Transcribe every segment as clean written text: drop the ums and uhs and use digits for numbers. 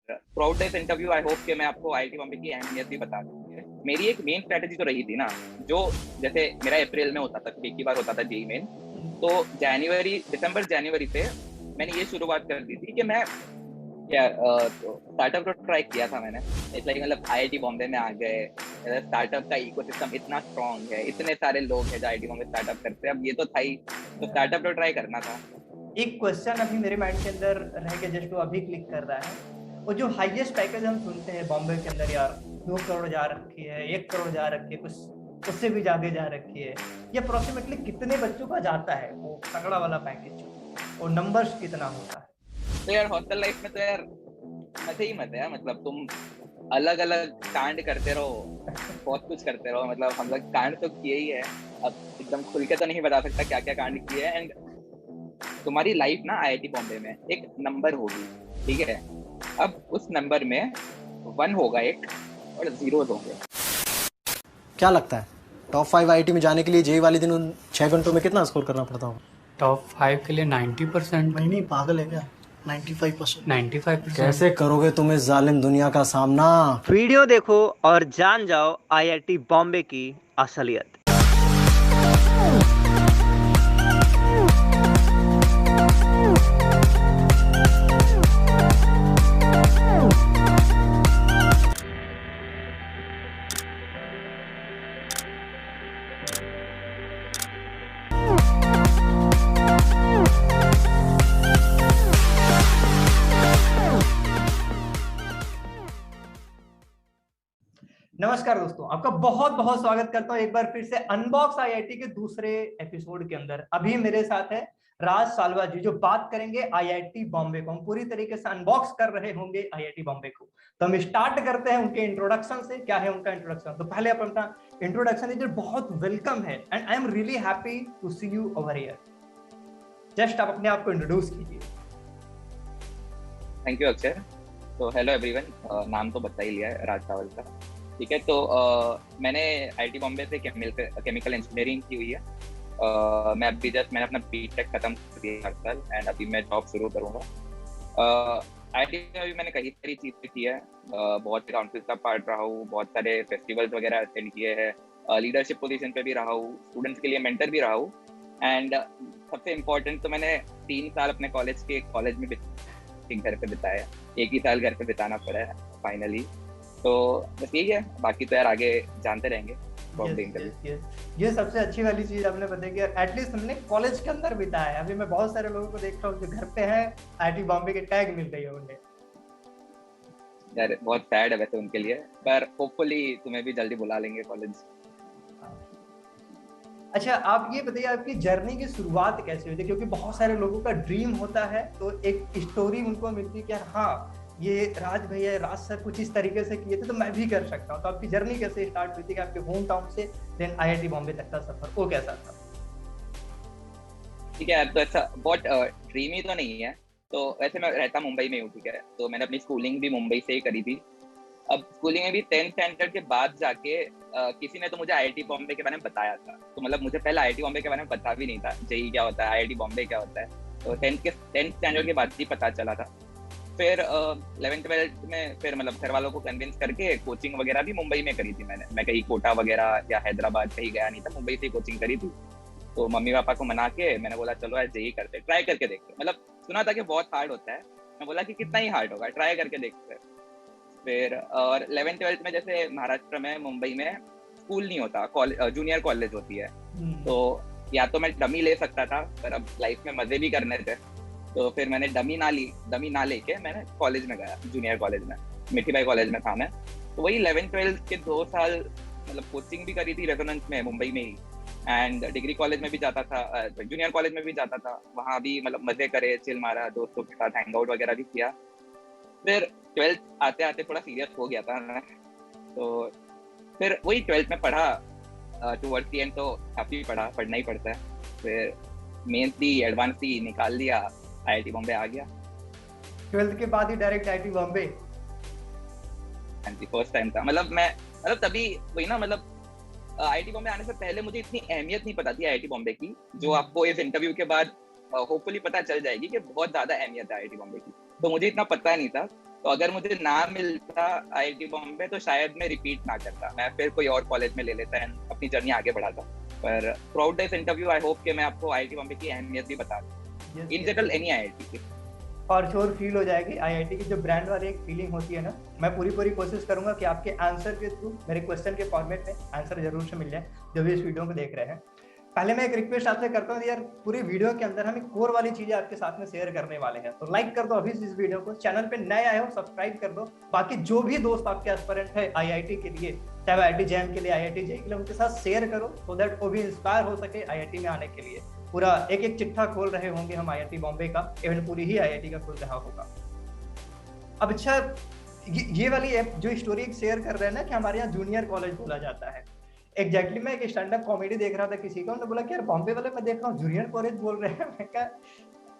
Through out this interview I hope कि मैं आपको आईआईटी बॉम्बे की अहमियत भी बता दूं। मेरी एक मेन स्ट्रेटेजी तो रही थी ना, जो जैसे मेरा अप्रैल में होता था, एक ही बार होता था जेई मेन, तो दिसंबर जनवरी से मैंने ये शुरुआत कर दी थी कि मैं स्टार्टअप तो ट्राई किया था मैंने। इट्स लाइक मतलब आईआईटी बॉम्बे में आ गए, स्टार्टअप का इकोसिस्टम इतना स्ट्रांग है, इतने सारे लोग हैं जो आईआईटी बॉम्बे स्टार्टअप करते हैं, अब ये तो था ही, तो स्टार्टअप तो ट्राई करना था। एक क्वेश्चन अभी मेरे माइंड के अंदर रह के जस्ट वो अभी क्लिक कर रहा है। वो जो हाईएस्ट पैकेज हम सुनते हैं बॉम्बे के अंदर, यार 2 करोड़ जा रखी है, 1 करोड़ जा रखी है, कुछ उससे भी ज्यादा जा रखी है, ये अप्रोक्सीमेटली कितने बच्चों का जाता है वो तगड़ा वाला पैकेज, और नंबर्स कितना होता है? तो यार हॉस्टल लाइफ में तो यार मजे ही मजे है, मतलब तुम अलग अलग कांड करते रहो, बहुत कुछ करते रहो, मतलब हम लोग कांड तो किए ही है। अब एकदम खुल के तो नहीं बता सकता क्या क्या कांड किए हैं। एंड तुम्हारी लाइफ ना आईआईटी बॉम्बे में एक नंबर होगी, ठीक है? अब उस नंबर में 1 होगा एक, और जीरोस होंगे। क्या लगता है टॉप 5 आईआईटी में जाने के लिए जेई वाले दिन उन 6 घंटों में कितना स्कोर करना पड़ता होगा? टॉप 5 के लिए 90%। नहीं पागल है क्या? 95%। 95%। कैसे करोगे तुम इस जालिम दुनिया का सामना? वीडियो देखो और जान जाओ आईआईटी बॉम्बे की असलियत। नमस्कार दोस्तों, आपका बहुत बहुत स्वागत करता हूं एक बार फिर से अनबॉक्स आईआईटी के दूसरे एपिसोड के अंदर। अभी मेरे साथ है राज सालवा जी, जो बात करेंगे आईआईटी बॉम्बे को। हम पूरी तरीके से अनबॉक्स कर रहे होंगे आईआईटी बॉम्बे को। तो हम स्टार्ट करते हैं उनके इंट्रोडक्शन से। क्या है उनका इंट्रोडक्शन? तो पहले आप अपना इंट्रोडक्शन दीजिए। बहुत वेलकम है and I am really happy to see you over here. Just आप अपने आप को इंट्रोड्यूस कीजिए। Thank you Akshay. तो हेलो एवरीवन, नाम तो बता ही लिया है, राज सावल का, ठीक है? तो मैंने आईआईटी बॉम्बे से केमिकल इंजीनियरिंग की हुई है। मैं अभी मैंने अपना बीटेक खत्म कर दिया हर साल, एंड अभी मैं जॉब शुरू करूँगा। आईआईटी में अभी मैंने कई सारी चीज़ें की है, बहुत से काउंसिल का पार्ट रहा हूँ, बहुत सारे फेस्टिवल्स वगैरह अटेंड किए हैं, लीडरशिप पोजीशन पे भी रहा हूँ, स्टूडेंट्स के लिए मेंटर भी रहा हूँ। एंड सबसे इम्पोर्टेंट तो मैंने 3 साल अपने कॉलेज में घर पे बिताया, एक ही साल घर पे बिताना पड़ा है फाइनली। तो बस यही है, बाकी तो यार आगे जानते रहेंगे। ये सबसे अच्छी वाली चीज आपने बताई कि एटलीस्ट हमने कॉलेज के अंदर बिताया है। अभी मैं बहुत सारे लोगों को देख रहा हूँ जो घर पे है, आईआईटी बॉम्बे के टैग मिल रही है उन्हें। यार बहुत सैड है वैसे उनके लिए, पर होपफुली तुम्हें भी जल्दी बुला लेंगे कॉलेज। अच्छा, आप ये बताइए आपकी जर्नी की शुरुआत कैसे हुई थी? क्योंकि बहुत सारे लोगों का ड्रीम होता है, तो एक स्टोरी उनको मिलती है कि हाँ ये राज भैया, राज सर कुछ इस तरीके से किए थे तो मैं भी कर सकता हूँ। तो आपकी जर्नी कैसे स्टार्ट हुई थी कि आपके होम टाउन से देन आईआईटी बॉम्बे तक का सफर वो कैसा था? ठीक है, तो ऐसा बहुत ड्रीमी तो नहीं है। तो वैसे मैं रहता मुंबई में हूँ, ठीक है? तो मैंने अपनी स्कूलिंग भी मुंबई से ही करी थी। अब स्कूलिंग में भी 10th स्टैंडर्ड के बाद जाके किसी ने तो मुझे आईआईटी बॉम्बे के बारे में बताया था। तो मतलब मुझे पहले आईआईटी बॉम्बे के बारे में पता भी नहीं था, जेई क्या होता है, आईआईटी बॉम्बे क्या होता है। तो 10th स्टैंडर्ड के बाद ही पता चला था। फिर 11th-12th में फिर मतलब घर वालों को कन्विंस करके कोचिंग वगैरह भी मुंबई में करी थी मैंने। मैं कहीं कोटा वगैरह या हैदराबाद कहीं गया नहीं था, मुंबई से ही कोचिंग करी थी। तो मम्मी पापा को मना के मैंने बोला चलो यार जेई करते, ट्राई करके देखते। मतलब सुना था कि बहुत हार्ड होता है, मैं बोला कि कितना ही हार्ड होगा, ट्राई करके देखते। फिर और 11th-12th में जैसे महाराष्ट्र में मुंबई में स्कूल नहीं होता, जूनियर कॉलेज होती है। तो या तो मैं डमी ले सकता था, पर अब लाइफ में मजे भी करने थे, तो फिर मैंने डमी ना लेके मैंने कॉलेज में गया, जूनियर कॉलेज में, मिठीबाई कॉलेज में था मैं। तो वही 11th-12th के 2 साल मतलब कोचिंग भी करी थी रेजोनेंस में मुंबई में ही, एंड डिग्री कॉलेज में भी जाता था, जूनियर कॉलेज में भी जाता था, वहाँ भी मतलब मजे करे, चिल मारा, दोस्तों के साथ हैंग आउट वगैरह भी किया। फिर 12th आते आते थोड़ा सीरियस हो गया था मैं, तो फिर वही 12th में पढ़ा, टुवर्ड्स द एंड तो काफी पढ़ना ही पड़ता है। फिर मेंस दी, एडवांस दी, निकाल दिया, आईआईटी बॉम्बे आ गया। 12th के बाद ही डायरेक्ट आईआईटी बॉम्बे? हाँ जी, फर्स्ट टाइम था। मतलब तभी वही ना, मतलब आईआईटी बॉम्बे आने से पहले मुझे इतनी अहमियत नहीं पता थी आईआईटी बॉम्बे की, जो आपको इस इंटरव्यू के बाद होपफुली पता चल जाएगी कि बहुत ज्यादा अहमियत है आईआईटी बॉम्बे की। तो मुझे इतना पता नहीं था। तो अगर मुझे ना मिलता आईआईटी बॉम्बे तो शायद मैं रिपीट ना करता, मैं फिर कोई और कॉलेज में ले लेता एंड अपनी जर्नी आगे बढ़ाता। पर throughout this interview I hope कि मैं आपको आईआईटी बॉम्बे की अहमियत भी बता दूं, इन जनरल एनी आईआईटी की। और श्योर फील हो जाएगी आईआईटी की जो ब्रांड वाली एक फीलिंग होती है ना। मैं पूरी कोशिश करूंगा कि आपके आंसर के थ्रू मेरे क्वेश्चन के फॉर्मेट में आंसर जरूर से मिल जाए जो भी इस वीडियो को देख रहे हैं। पहले मैं एक रिक्वेस्ट आपसे करता हूँ यार, पूरी वीडियो के अंदर हम कोर वाली चीजें आपके साथ में शेयर करने वाले हैं, तो लाइक कर दो अभी इस वीडियो को, चैनल पे नए आए हो सब्सक्राइब कर दो। बाकी जो भी दोस्त आपके एस्पिरेंट है आईआईटी के लिए, चाहे आईआईटी जैम के लिए, आईआईटी जेईई के लिए, उनके साथ शेयर करो सो दैट वो भी इंस्पायर हो सके आईआईटी में आने के लिए। पूरा एक एक चिट्ठा खोल रहे होंगे हम आईआईटी बॉम्बे का, इवन पूरी ही आईआईटी का खुल रहा होगा। अब अच्छा, ये वाली ऐप जो स्टोरी शेयर कर रहे हैं ना कि हमारे यहाँ जूनियर कॉलेज बोला जाता है, एग्जैक्टली मैं एक स्टैंड अप कॉमेडी देख रहा था किसी का, उन्होंने बोला कि यार बॉम्बे वाले मैं देख रहा हूँ जूनियर कॉलेज बोल रहे हैं। मैं कहा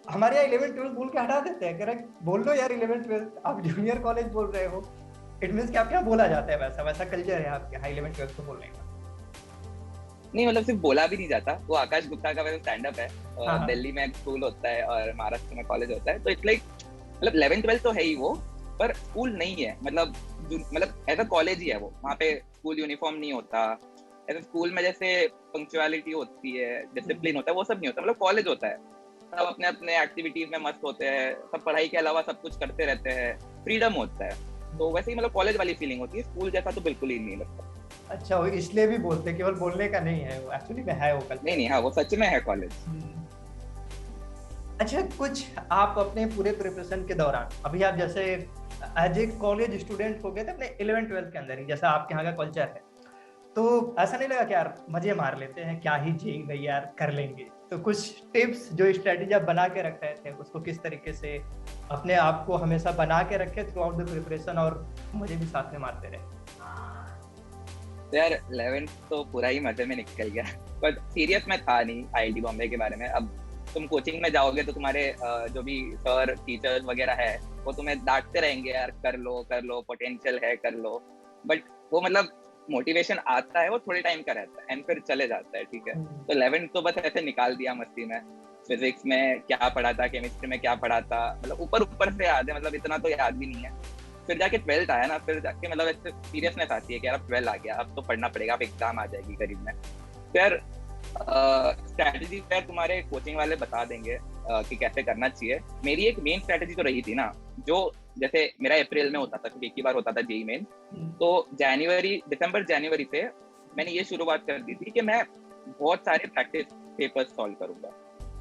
हमारे यहाँ 11-12 बोल के हटा देते हैं, कह रहे बोल लो यार 11-12, आप जूनियर कॉलेज बोल रहे हो, इट मींस कि आपके यहाँ बोला जाता है, वैसा कल्चर है आपके यहाँ 11-12 को बोलने का। नहीं मतलब सिर्फ बोला भी नहीं जाता, वो आकाश गुप्ता का वैसे स्टैंड अप है, हाँ। दिल्ली में स्कूल होता है और महाराष्ट्र में कॉलेज होता है, तो इट्स लाइक मतलब 11-12 तो है ही वो, पर स्कूल नहीं है, मतलब ऐसा कॉलेज ही है वो। वहाँ पे स्कूल यूनिफॉर्म नहीं होता, ऐसे स्कूल में जैसे पंक्चुअलिटी होती है, डिसिप्लिन होता है, वो सब नहीं होता। मतलब कॉलेज होता है, सब अपने अपने एक्टिविटीज में मस्त होते हैं, सब पढ़ाई के अलावा सब कुछ करते रहते हैं, फ्रीडम होता है, तो वैसे ही मतलब कॉलेज वाली फीलिंग होती है। स्कूल जैसा तो बिल्कुल ही नहीं लगता। अच्छा, वो इसलिए भी बोलते हैं, केवल बोलने का नहीं है, वो एक्चुअली में है वो कल्चर। नहीं, हाँ वो सच में है कॉलेज। अच्छा, कुछ आप अपने पूरे प्रिपरेशन के दौरान, अभी आप जैसे एज ए कॉलेज स्टूडेंट हो गए थे अपने 11-12 के अंदर ही, जैसा आपके यहाँ का कल्चर है, तो ऐसा नहीं लगा कि यार मजे मार लेते हैं, क्या ही जेईई भाई यार कर लेंगे? तो कुछ टिप्स जो स्ट्रेटेजी आप बना के रख रहे थे, उसको किस तरीके से अपने आप को हमेशा बना के रखे थ्रू आउट द प्रिपरेशन और मजे भी साथ में मारते रहे? तो यार 11th तो पूरा ही मजे में निकल गया, पर सीरियस में था नहीं आईआईटी बॉम्बे के बारे में। अब तुम कोचिंग में जाओगे तो तुम्हारे जो भी सर टीचर्स वगैरह है वो तुम्हें डांटते रहेंगे, यार कर लो, पोटेंशियल है कर लो, बट वो मतलब मोटिवेशन आता है वो थोड़े टाइम का रहता है एंड फिर चले जाता है, ठीक है। तो 11th तो बस ऐसे निकाल दिया मस्ती में। फिजिक्स में क्या पढ़ा था, केमिस्ट्री में क्या पढ़ा था, मतलब ऊपर से याद है, मतलब इतना तो याद भी नहीं है। फिर जाके 12th आया ना, फिर जाके मतलब ऐसे सीरियसनेस आती है कि यार अब 12 आ गया, अब तो पढ़ना पड़ेगा, अब एग्जाम आ जाएगी करीब में। फिर स्ट्रैटेजी फिर तुम्हारे कोचिंग वाले बता देंगे कि कैसे करना चाहिए। मेरी एक मेन स्ट्रैटेजी तो रही थी ना, जो जैसे मेरा अप्रैल में होता था, एक ही बार होता था जेईई मेन, तो दिसंबर जनवरी से मैंने ये शुरुआत कर दी थी कि मैं बहुत सारे प्रैक्टिस पेपर्स सॉल्व करूंगा,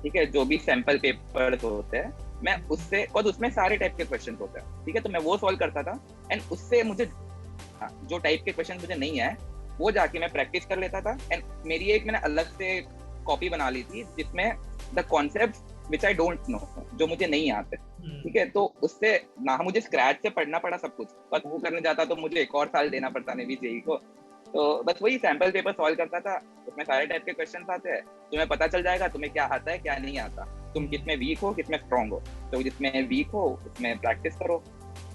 ठीक है। जो भी सैंपल पेपर्स होते हैं मैं उससे, और उसमें सारे टाइप के क्वेश्चन होते हैं, ठीक है, तो मैं वो सॉल्व करता था एंड उससे मुझे जो टाइप के क्वेश्चन मुझे नहीं है वो जाके मैं प्रैक्टिस कर लेता था। एंड मेरी एक मैंने अलग से कॉपी बना ली थी जिसमें the concept which I don't know, जो मुझे नहीं आते, ठीक है, तो उससे ना मुझे स्क्रैच से पढ़ना पड़ा सब कुछ, बस वो करने जाता तो मुझे एक और साल देना पड़ता नहीं भी जेईई को। तो बस वही सैंपल पेपर सॉल्व करता था, उसमें सारे टाइप के क्वेश्चन आते हैं, तुम्हें पता चल जाएगा तुम्हें क्या आता है क्या नहीं आता, तुम किसमें वीक हो किसमें स्ट्रॉन्ग हो, तो जिसमें वीक हो उसमें प्रैक्टिस करो।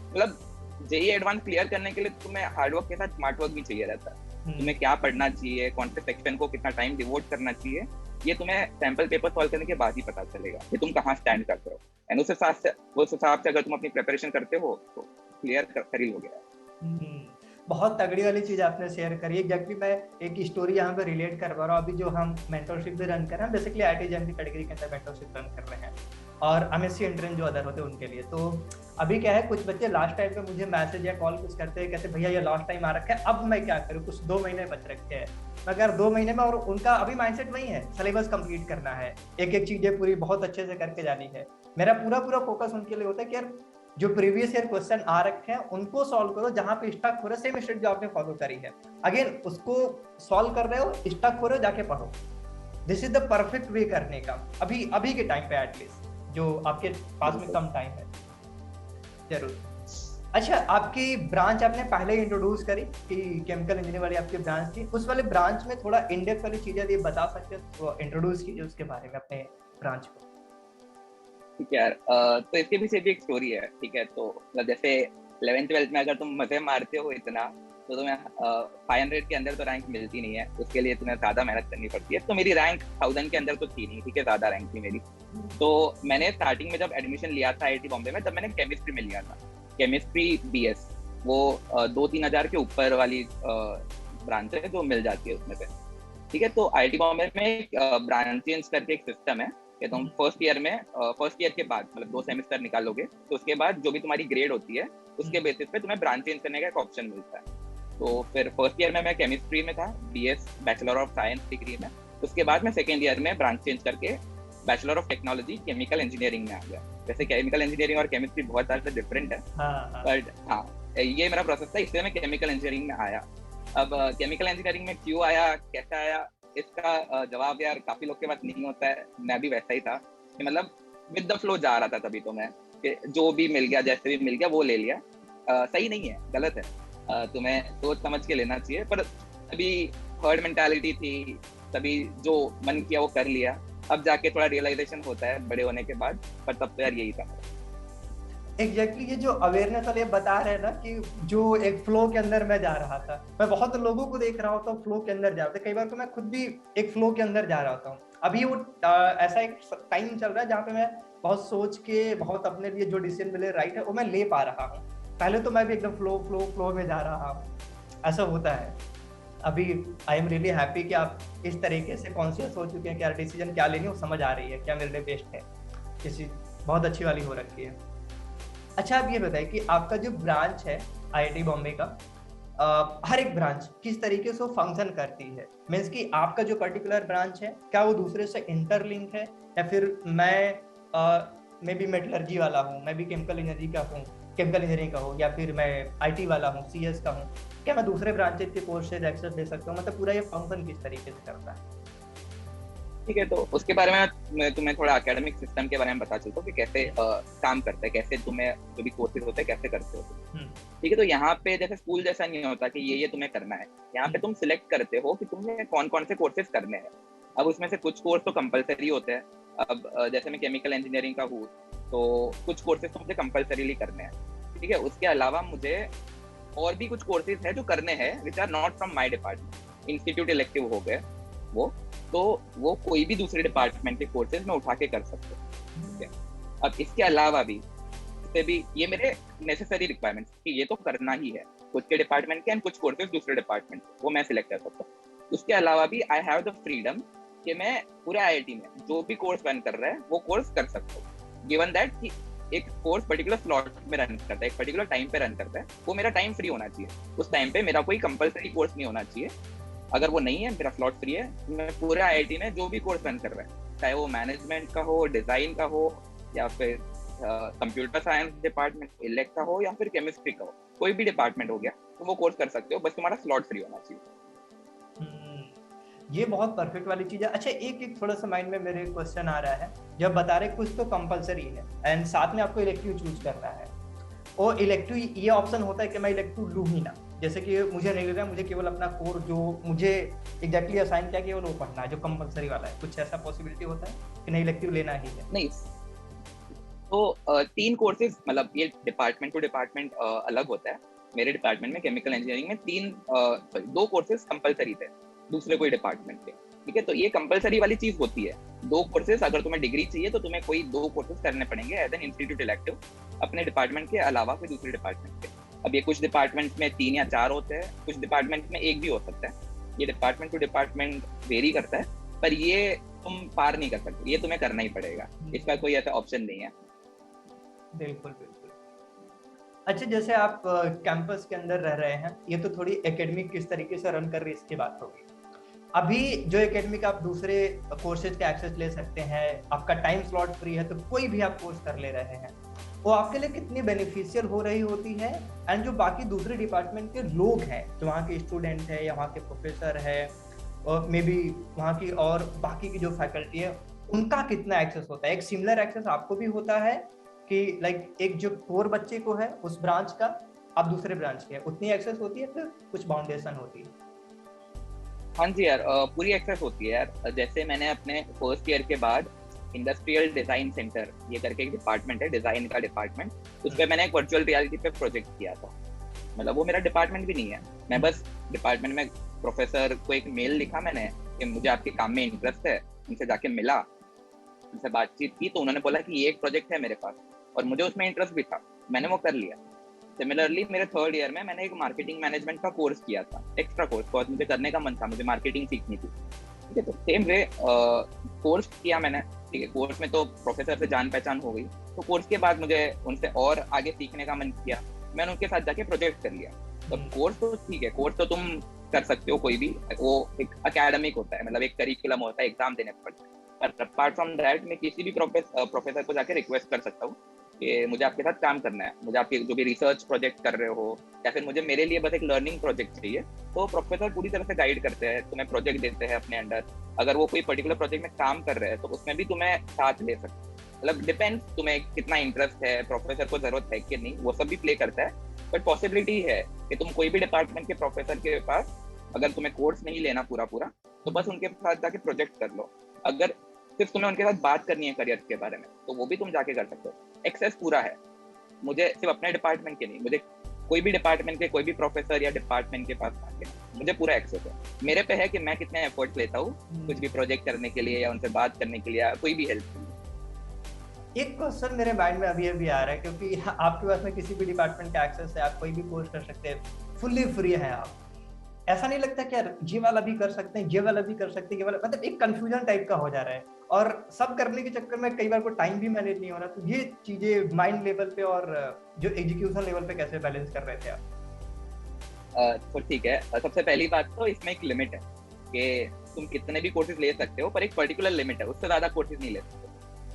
मतलब जेईई एडवांस क्लियर करने के लिए तुम्हें हार्डवर्क के साथ स्मार्ट वर्क भी चाहिए रहता है। तुम्हें क्या पढ़ना चाहिए, कौन से सेक्शन को कितना टाइम डिवोट करना चाहिए, ये तुम्हें सैंपल पेपर सॉल्व करने के बाद ही पता चलेगा कि तुम कहाँ स्टैंड करते हो। एंड उस हिसाब से अगर तुम अपनी प्रिपरेशन करते हो तो क्लियर कर ही लोगे। बहुत तगड़ी वाली चीज आपने शेयर करी। एग्जैक्टली मैं एक स्टोरी यहाँ पे रिलेट कर पा रहा हूँ। अभी जो हम मेंटरशिप भी रन कर रहे हैं, बेसिकली आईआईटी जैम की कैटेगरी के अंदर मेंटरशिप रन कर रहे हैं और एमएससी एंट्रेंस जो अदर होते हैं उनके लिए। तो अभी क्या है, कुछ बच्चे लास्ट टाइम पे मुझे मैसेज या कॉल कुछ करते हैं, कहते भैया ये लास्ट टाइम आ रखा है, अब मैं क्या करूँ, कुछ 2 महीने बच रखे हैं। मगर 2 महीने में, और उनका अभी माइंडसेट वही है, सिलेबस कंप्लीट करना है, एक एक चीजें पूरी बहुत अच्छे से करके जानी है। मेरा पूरा फोकस उनके लिए होता है कि यार जो प्रीवियस ईयर क्वेश्चन आ रखे हैं उनको सॉल्व करो, जहां पे स्टक हो रहा है सेम स्टेप जो आपने फॉलो करी है, अगेन उसको सॉल्व कर रहे हो, स्टक हो रहे हो जाके पढ़ो। This is the perfect way करने का अभी के टाइम पे, एटलीस्ट जो आपके पास में कम टाइम है। जरूर। अच्छा, आपकी ब्रांच आपने पहले ही इंट्रोड्यूस करी कि केमिकल इंजीनियरिंग वाली आपकी ब्रांच थी, उस वाले ब्रांच में थोड़ा इन डेप्थ वाली चीजें यदि बता सकते हो तो इंट्रोड्यूस कीजिए उसके बारे में अपने ब्रांच को। ठीक है यार, तो इसके पीछे भी एक स्टोरी है, ठीक है। तो मतलब जैसे 11th-12th में अगर तुम मजे मारते हो इतना, तो तुम्हें 500 के अंदर तो रैंक मिलती नहीं है, उसके लिए तुम्हें ज्यादा मेहनत करनी पड़ती है। तो मेरी रैंक 1000 के अंदर तो थी नहीं, ठीक है, ज्यादा रैंक थी मेरी। तो मैंने स्टार्टिंग में जब एडमिशन लिया था आईआईटी बॉम्बे में, तब मैंने केमिस्ट्री में लिया था। केमिस्ट्री BS, वो 2-3 हज़ार के ऊपर वाली ब्रांच है जो मिल जाती है उसमें से। ठीक है, तो IIT बॉम्बे में ब्रांच चेंज करके एक सिस्टम है कि तुम फर्स्ट ईयर के बाद मतलब 2 सेमेस्टर निकालोगे, तो उसके बाद जो भी तुम्हारी ग्रेड होती है उसके बेसिस पे तुम्हें ब्रांच चेंज करने का एक ऑप्शन मिलता है। तो फिर फर्स्ट ईयर में मैं केमिस्ट्री में था, BS bachelor of science degree में। उसके बाद मैं सेकेंड ईयर में ब्रांच चेंज करके bachelor of technology chemical engineering में आ गया। वैसे केमिकल इंजीनियरिंग और केमिस्ट्री बहुत ज़्यादा डिफरेंट है, बट हाँ ये मेरा प्रोसेस था, इसलिए मैं केमिकल इंजीनियरिंग में आया। अब केमिकल इंजीनियरिंग में क्यों आया, कैसे आया, इसका जवाब यार काफी लोग के पास नहीं होता है। मैं भी वैसा ही था कि मतलब विद द फ्लो जा रहा था तभी, तो मैं कि जो भी मिल गया, जैसे भी मिल गया वो ले लिया। सही नहीं है, गलत है। तुम्हें सोच समझ के लेना चाहिए, पर अभी हर्ड मेंटालिटी थी, तभी जो मन किया वो कर लिया। अब जाके थोड़ा रियलाइजेशन होता है बड़े होने के बाद, पर तब तो यार यही था। एग्जैक्टली ये जो अवेयरनेस वाले बता रहे हैं ना कि जो एक फ्लो के अंदर मैं जा रहा था, मैं बहुत लोगों को देख रहा होता हूँ फ्लो के अंदर जाते, कई बार तो मैं खुद भी एक फ्लो के अंदर जा रहा होता हूँ। अभी वो ऐसा एक टाइम चल रहा है जहाँ पे मैं बहुत सोच के, बहुत अपने लिए जो डिसीजन मिले राइट है वो मैं ले पा रहा हूँ। पहले तो मैं भी एकदम फ्लो में जा रहा हूँ, ऐसा होता है। अभी आई एम रियली हैप्पी कि आप इस तरीके से कॉन्शियस हो चुके हैं कि यार डिसीजन क्या लेनी है वो समझ आ रही है, क्या मेरे लिए बेस्ट है, किसी बहुत अच्छी वाली हो रखी है। अच्छा, आप ये बताइए कि आपका जो ब्रांच है IIT बॉम्बे का, हर एक ब्रांच किस तरीके से फंक्शन करती है? मीन्स कि आपका जो पर्टिकुलर ब्रांच है क्या वो दूसरे से इंटरलिंक है, या फिर मैं भी मेटलर्जी वाला हूँ, मैं भी केमिकल इंजीनियरिंग का हूँ, या फिर मैं IT वाला हूँ, CS का हूँ, क्या मैं दूसरे ब्रांचेज के कोर्सेज एक्सेस ले सकता हूँ? मतलब पूरा ये फंक्शन किस तरीके से करता है? ठीक है, तो उसके बारे में मैं तुम्हें थोड़ा एकेडमिक सिस्टम के बारे में बता चलता हूँ कि कैसे काम करता है, कैसे तुम्हें जो भी कोर्सेज होते हैं कैसे करते हो। ठीक है, तो यहाँ पे जैसे स्कूल जैसा नहीं होता कि ये तुम्हें करना है। यहाँ पे तुम सिलेक्ट करते हो कि तुम्हें कौन कौन से कोर्सेज करने हैं। अब उसमें से कुछ कोर्स तो कंपलसरी होते हैं। अब जैसे मैं केमिकल इंजीनियरिंग का हूँ, तो कुछ कोर्सेज तो मुझे कंपलसरीली करने हैं। ठीक है, उसके अलावा मुझे और भी कुछ कोर्सेज है जो करने हैं which are not from my department. Institute elective हो गए वो कोई भी दूसरे डिपार्टमेंट के कोर्सेज में उठा के कर सकते हो। ठीक है, अब इसके अलावा भी ये मेरे नेसेसरी रिक्वायरमेंट्स कि ये तो करना ही है, कुछ के डिपार्टमेंट के एंड कुछ कोर्सेज दूसरे डिपार्टमेंट वो मैं सिलेक्ट कर सकता हूँ। उसके अलावा भी आई हैव द फ्रीडम कि मैं पूरे IIT में जो भी कोर्स रन कर रहा है वो कोर्स कर सकता हूँ, गिवन दैट कि एक कोर्स पर्टिकुलर स्लॉट में रन करता है, एक पर्टिकुलर टाइम पे रन करता है, वो मेरा टाइम फ्री होना चाहिए। उस टाइम पे मेरा कोई कंपलसरी कोर्स नहीं होना चाहिए। अगर वो नहीं है, मेरा स्लॉट फ्री है, मैं पूरे IIT में जो भी कोर्स रन कर रहा है, चाहे वो मैनेजमेंट का हो, डिजाइन का हो, या फिर कंप्यूटर साइंस डिपार्टमेंट इलेक्ट का हो, या फिर केमिस्ट्री का हो, कोई भी डिपार्टमेंट हो गया, तो वो कोर्स कर सकते हो, बस तुम्हारा स्लॉट फ्री होना चाहिए। ये बहुत परफेक्ट वाली चीज है। अच्छा, एक थोड़ा सा माइंड में मेरे क्वेश्चन आ रहा है, जब बता रहे कुछ तो कंपलसरी है एंड साथ में आपको इलेक्टिव चूज करना है, और इलेक्टिव ये ऑप्शन होता है कि मैं इलेक्टिव लूँ ही ना, जैसे कि मुझे नहीं लग रहा है, मुझे केवल अपना कोर जो मुझे एग्जैक्टली असाइन किया केवल वो पढ़ना है जो कंपलसरी वाला है, कुछ ऐसा पॉसिबिलिटी होता है कि नहीं इलेक्टिव लेना ही है? नहीं, तो 3 कोर्सेज, मतलब ये डिपार्टमेंट टू डिपार्टमेंट अलग होता है। मेरे डिपार्टमेंट में केमिकल इंजीनियरिंग में 2 कोर्सेज कंपलसरी थे दूसरे कोई डिपार्टमेंट के। ठीक है, तो ये कंपलसरी वाली चीज होती है। 2 कोर्सेज, अगर तुम्हें डिग्री चाहिए तो तुम्हें कोई 2 कोर्सेज करने पड़ेंगे एज एन इंस्टीट्यूट इलेक्टिव, अपने डिपार्टमेंट के अलावा कोई दूसरे डिपार्टमेंट के। अब ये कुछ डिपार्टमेंट में 3 या 4 होते हैं, कुछ डिपार्टमेंट में 1 भी हो सकता है। ये डिपार्टमेंट टू डिपार्टमेंट वेरी करता है, पर ये तुम पार नहीं कर सकते, ये तुम्हें करना ही पड़ेगा, इसका कोई ऐसा ऑप्शन नहीं है। बिल्कुल बिल्कुल। अच्छा, जैसे आप कैंपस के अंदर रह रहे हैं, ये तो थोड़ी एकेडमिक किस तरीके से रन कर रही है इसकी बात होगी। अभी जो एकेडमिक आप दूसरे कोर्सेज का एक्सेस ले सकते हैं, आपका टाइम स्लॉट फ्री है, तो कोई भी आप कोर्स कर ले रहे हैं, वो आपके लिए कितनी बेनिफिशियल हो रही होती है, एंड जो बाकी दूसरे डिपार्टमेंट के लोग हैं, जो वहाँ के स्टूडेंट है या वहाँ के प्रोफेसर है, और मे बी वहाँ की और बाकी की जो फैकल्टी है, उनका कितना एक्सेस होता है? एक सिमिलर एक्सेस आपको भी होता है कि लाइक एक जो कोर बच्चे को है उस ब्रांच का, आप दूसरे ब्रांच के, उतनी एक्सेस होती है, फिर कुछ बाउंडेशन होती है? हाँ जी यार, पूरी एक्सेस होती है यार। जैसे मैंने अपने फर्स्ट ईयर के बाद इंडस्ट्रियल डिजाइन सेंटर ये करके एक डिपार्टमेंट है, डिजाइन का डिपार्टमेंट, उस पर मैंने एक वर्चुअल रियलिटी पे प्रोजेक्ट किया था। मतलब वो मेरा डिपार्टमेंट भी नहीं है, मैं बस डिपार्टमेंट में प्रोफेसर को एक मेल लिखा मैंने कि मुझे आपके काम में इंटरेस्ट है, उनसे जाके मिला, उनसे बातचीत की, तो उन्होंने बोला कि ये एक प्रोजेक्ट है मेरे पास, और मुझे उसमें इंटरेस्ट भी था, मैंने वो कर लिया। सिमिलरली मेरे थर्ड ईयर में मैंने एक मार्केटिंग मैनेजमेंट का कोर्स किया था, एक्स्ट्रा कोर्स, बहुत मुझे करने का मन था, मुझे मार्केटिंग सीखनी थी। ठीक है, तो सेम वे कोर्स किया मैंने। ठीक है, कोर्स में तो प्रोफेसर से जान पहचान हो गई, तो कोर्स के बाद मुझे उनसे और आगे सीखने का मन किया, मैंने उनके साथ जाके प्रोजेक्ट कर लिया। तो कोर्स तो ठीक है, कोर्स तो तुम कर सकते हो कोई भी, वो एक एकेडमिक होता है, मतलब एक करिकुलम होता है, एग्जाम देने पड़ता है। पर अपार्ट फ्रॉम दैट मैं किसी भी प्रोफेसर को जाके रिक्वेस्ट कर सकता हूँ कि मुझे आपके साथ काम करना है, मुझे आपके जो भी रिसर्च प्रोजेक्ट कर रहे हो या फिर मुझे मेरे लिए बस एक लर्निंग प्रोजेक्ट चाहिए, तो प्रोफेसर पूरी तरह से गाइड करते हैं, तुम्हें प्रोजेक्ट देते हैं अपने अंडर। अगर वो कोई पर्टिकुलर प्रोजेक्ट में काम कर रहे हैं तो उसमें भी तुम्हें साथ ले सकते हैं। मतलब डिपेंड्स तुम्हें कितना इंटरेस्ट है, प्रोफेसर को जरूरत है कि नहीं, वो सब भी प्ले करता है। बट पॉसिबिलिटी है कि तुम कोई भी डिपार्टमेंट के प्रोफेसर के पास, अगर तुम्हें कोर्स नहीं लेना पूरा पूरा, तो बस उनके साथ जाके प्रोजेक्ट कर लो। अगर सिर्फ तुम्हें उनके साथ बात करनी है करियर के बारे में, तो वो भी तुम जाके कर सकते हो। एक्सेस पूरा है, मुझे सिर्फ अपने डिपार्टमेंट के नहीं, मुझे कोई भी डिपार्टमेंट के कोई भी प्रोफेसर या डिपार्टमेंट के पास आके मुझे पूरा एक्सेस है। मेरे पे है कि मैं कितने एफर्ट्स लेता हूँ कुछ भी प्रोजेक्ट करने के लिए या उनसे बात करने के लिए या कोई भी हेल्प के लिए। एक क्वेश्चन मेरे माइंड में अभी आ रहा है, क्योंकि आपके पास में किसी भी डिपार्टमेंट का एक्सेस है, आप कोई भी कोर्स कर सकते हैं, फुल्ली फ्री है आप। ऐसा नहीं लगता कि यार ये वाला भी कर सकते हैं, ये वाला भी कर सकते हैं, ये वाला, मतलब एक कंफ्यूजन टाइप का हो जा रहा है, और सब करने के चक्कर में कई बार को टाइम भी मैनेज नहीं हो रहा। तो ये चीजें माइंड लेवल पे और जो एग्जीक्यूशन लेवल पे कैसे बैलेंस कर रहे थे आप? तो ठीक है, सबसे पहली बात तो इसमें एक लिमिट है कि तुम कितने भी कोर्सेज ले सकते हो, पर एक पर्टिकुलर लिमिट है, उससे ज्यादा कोर्सेज नहीं ले सकते।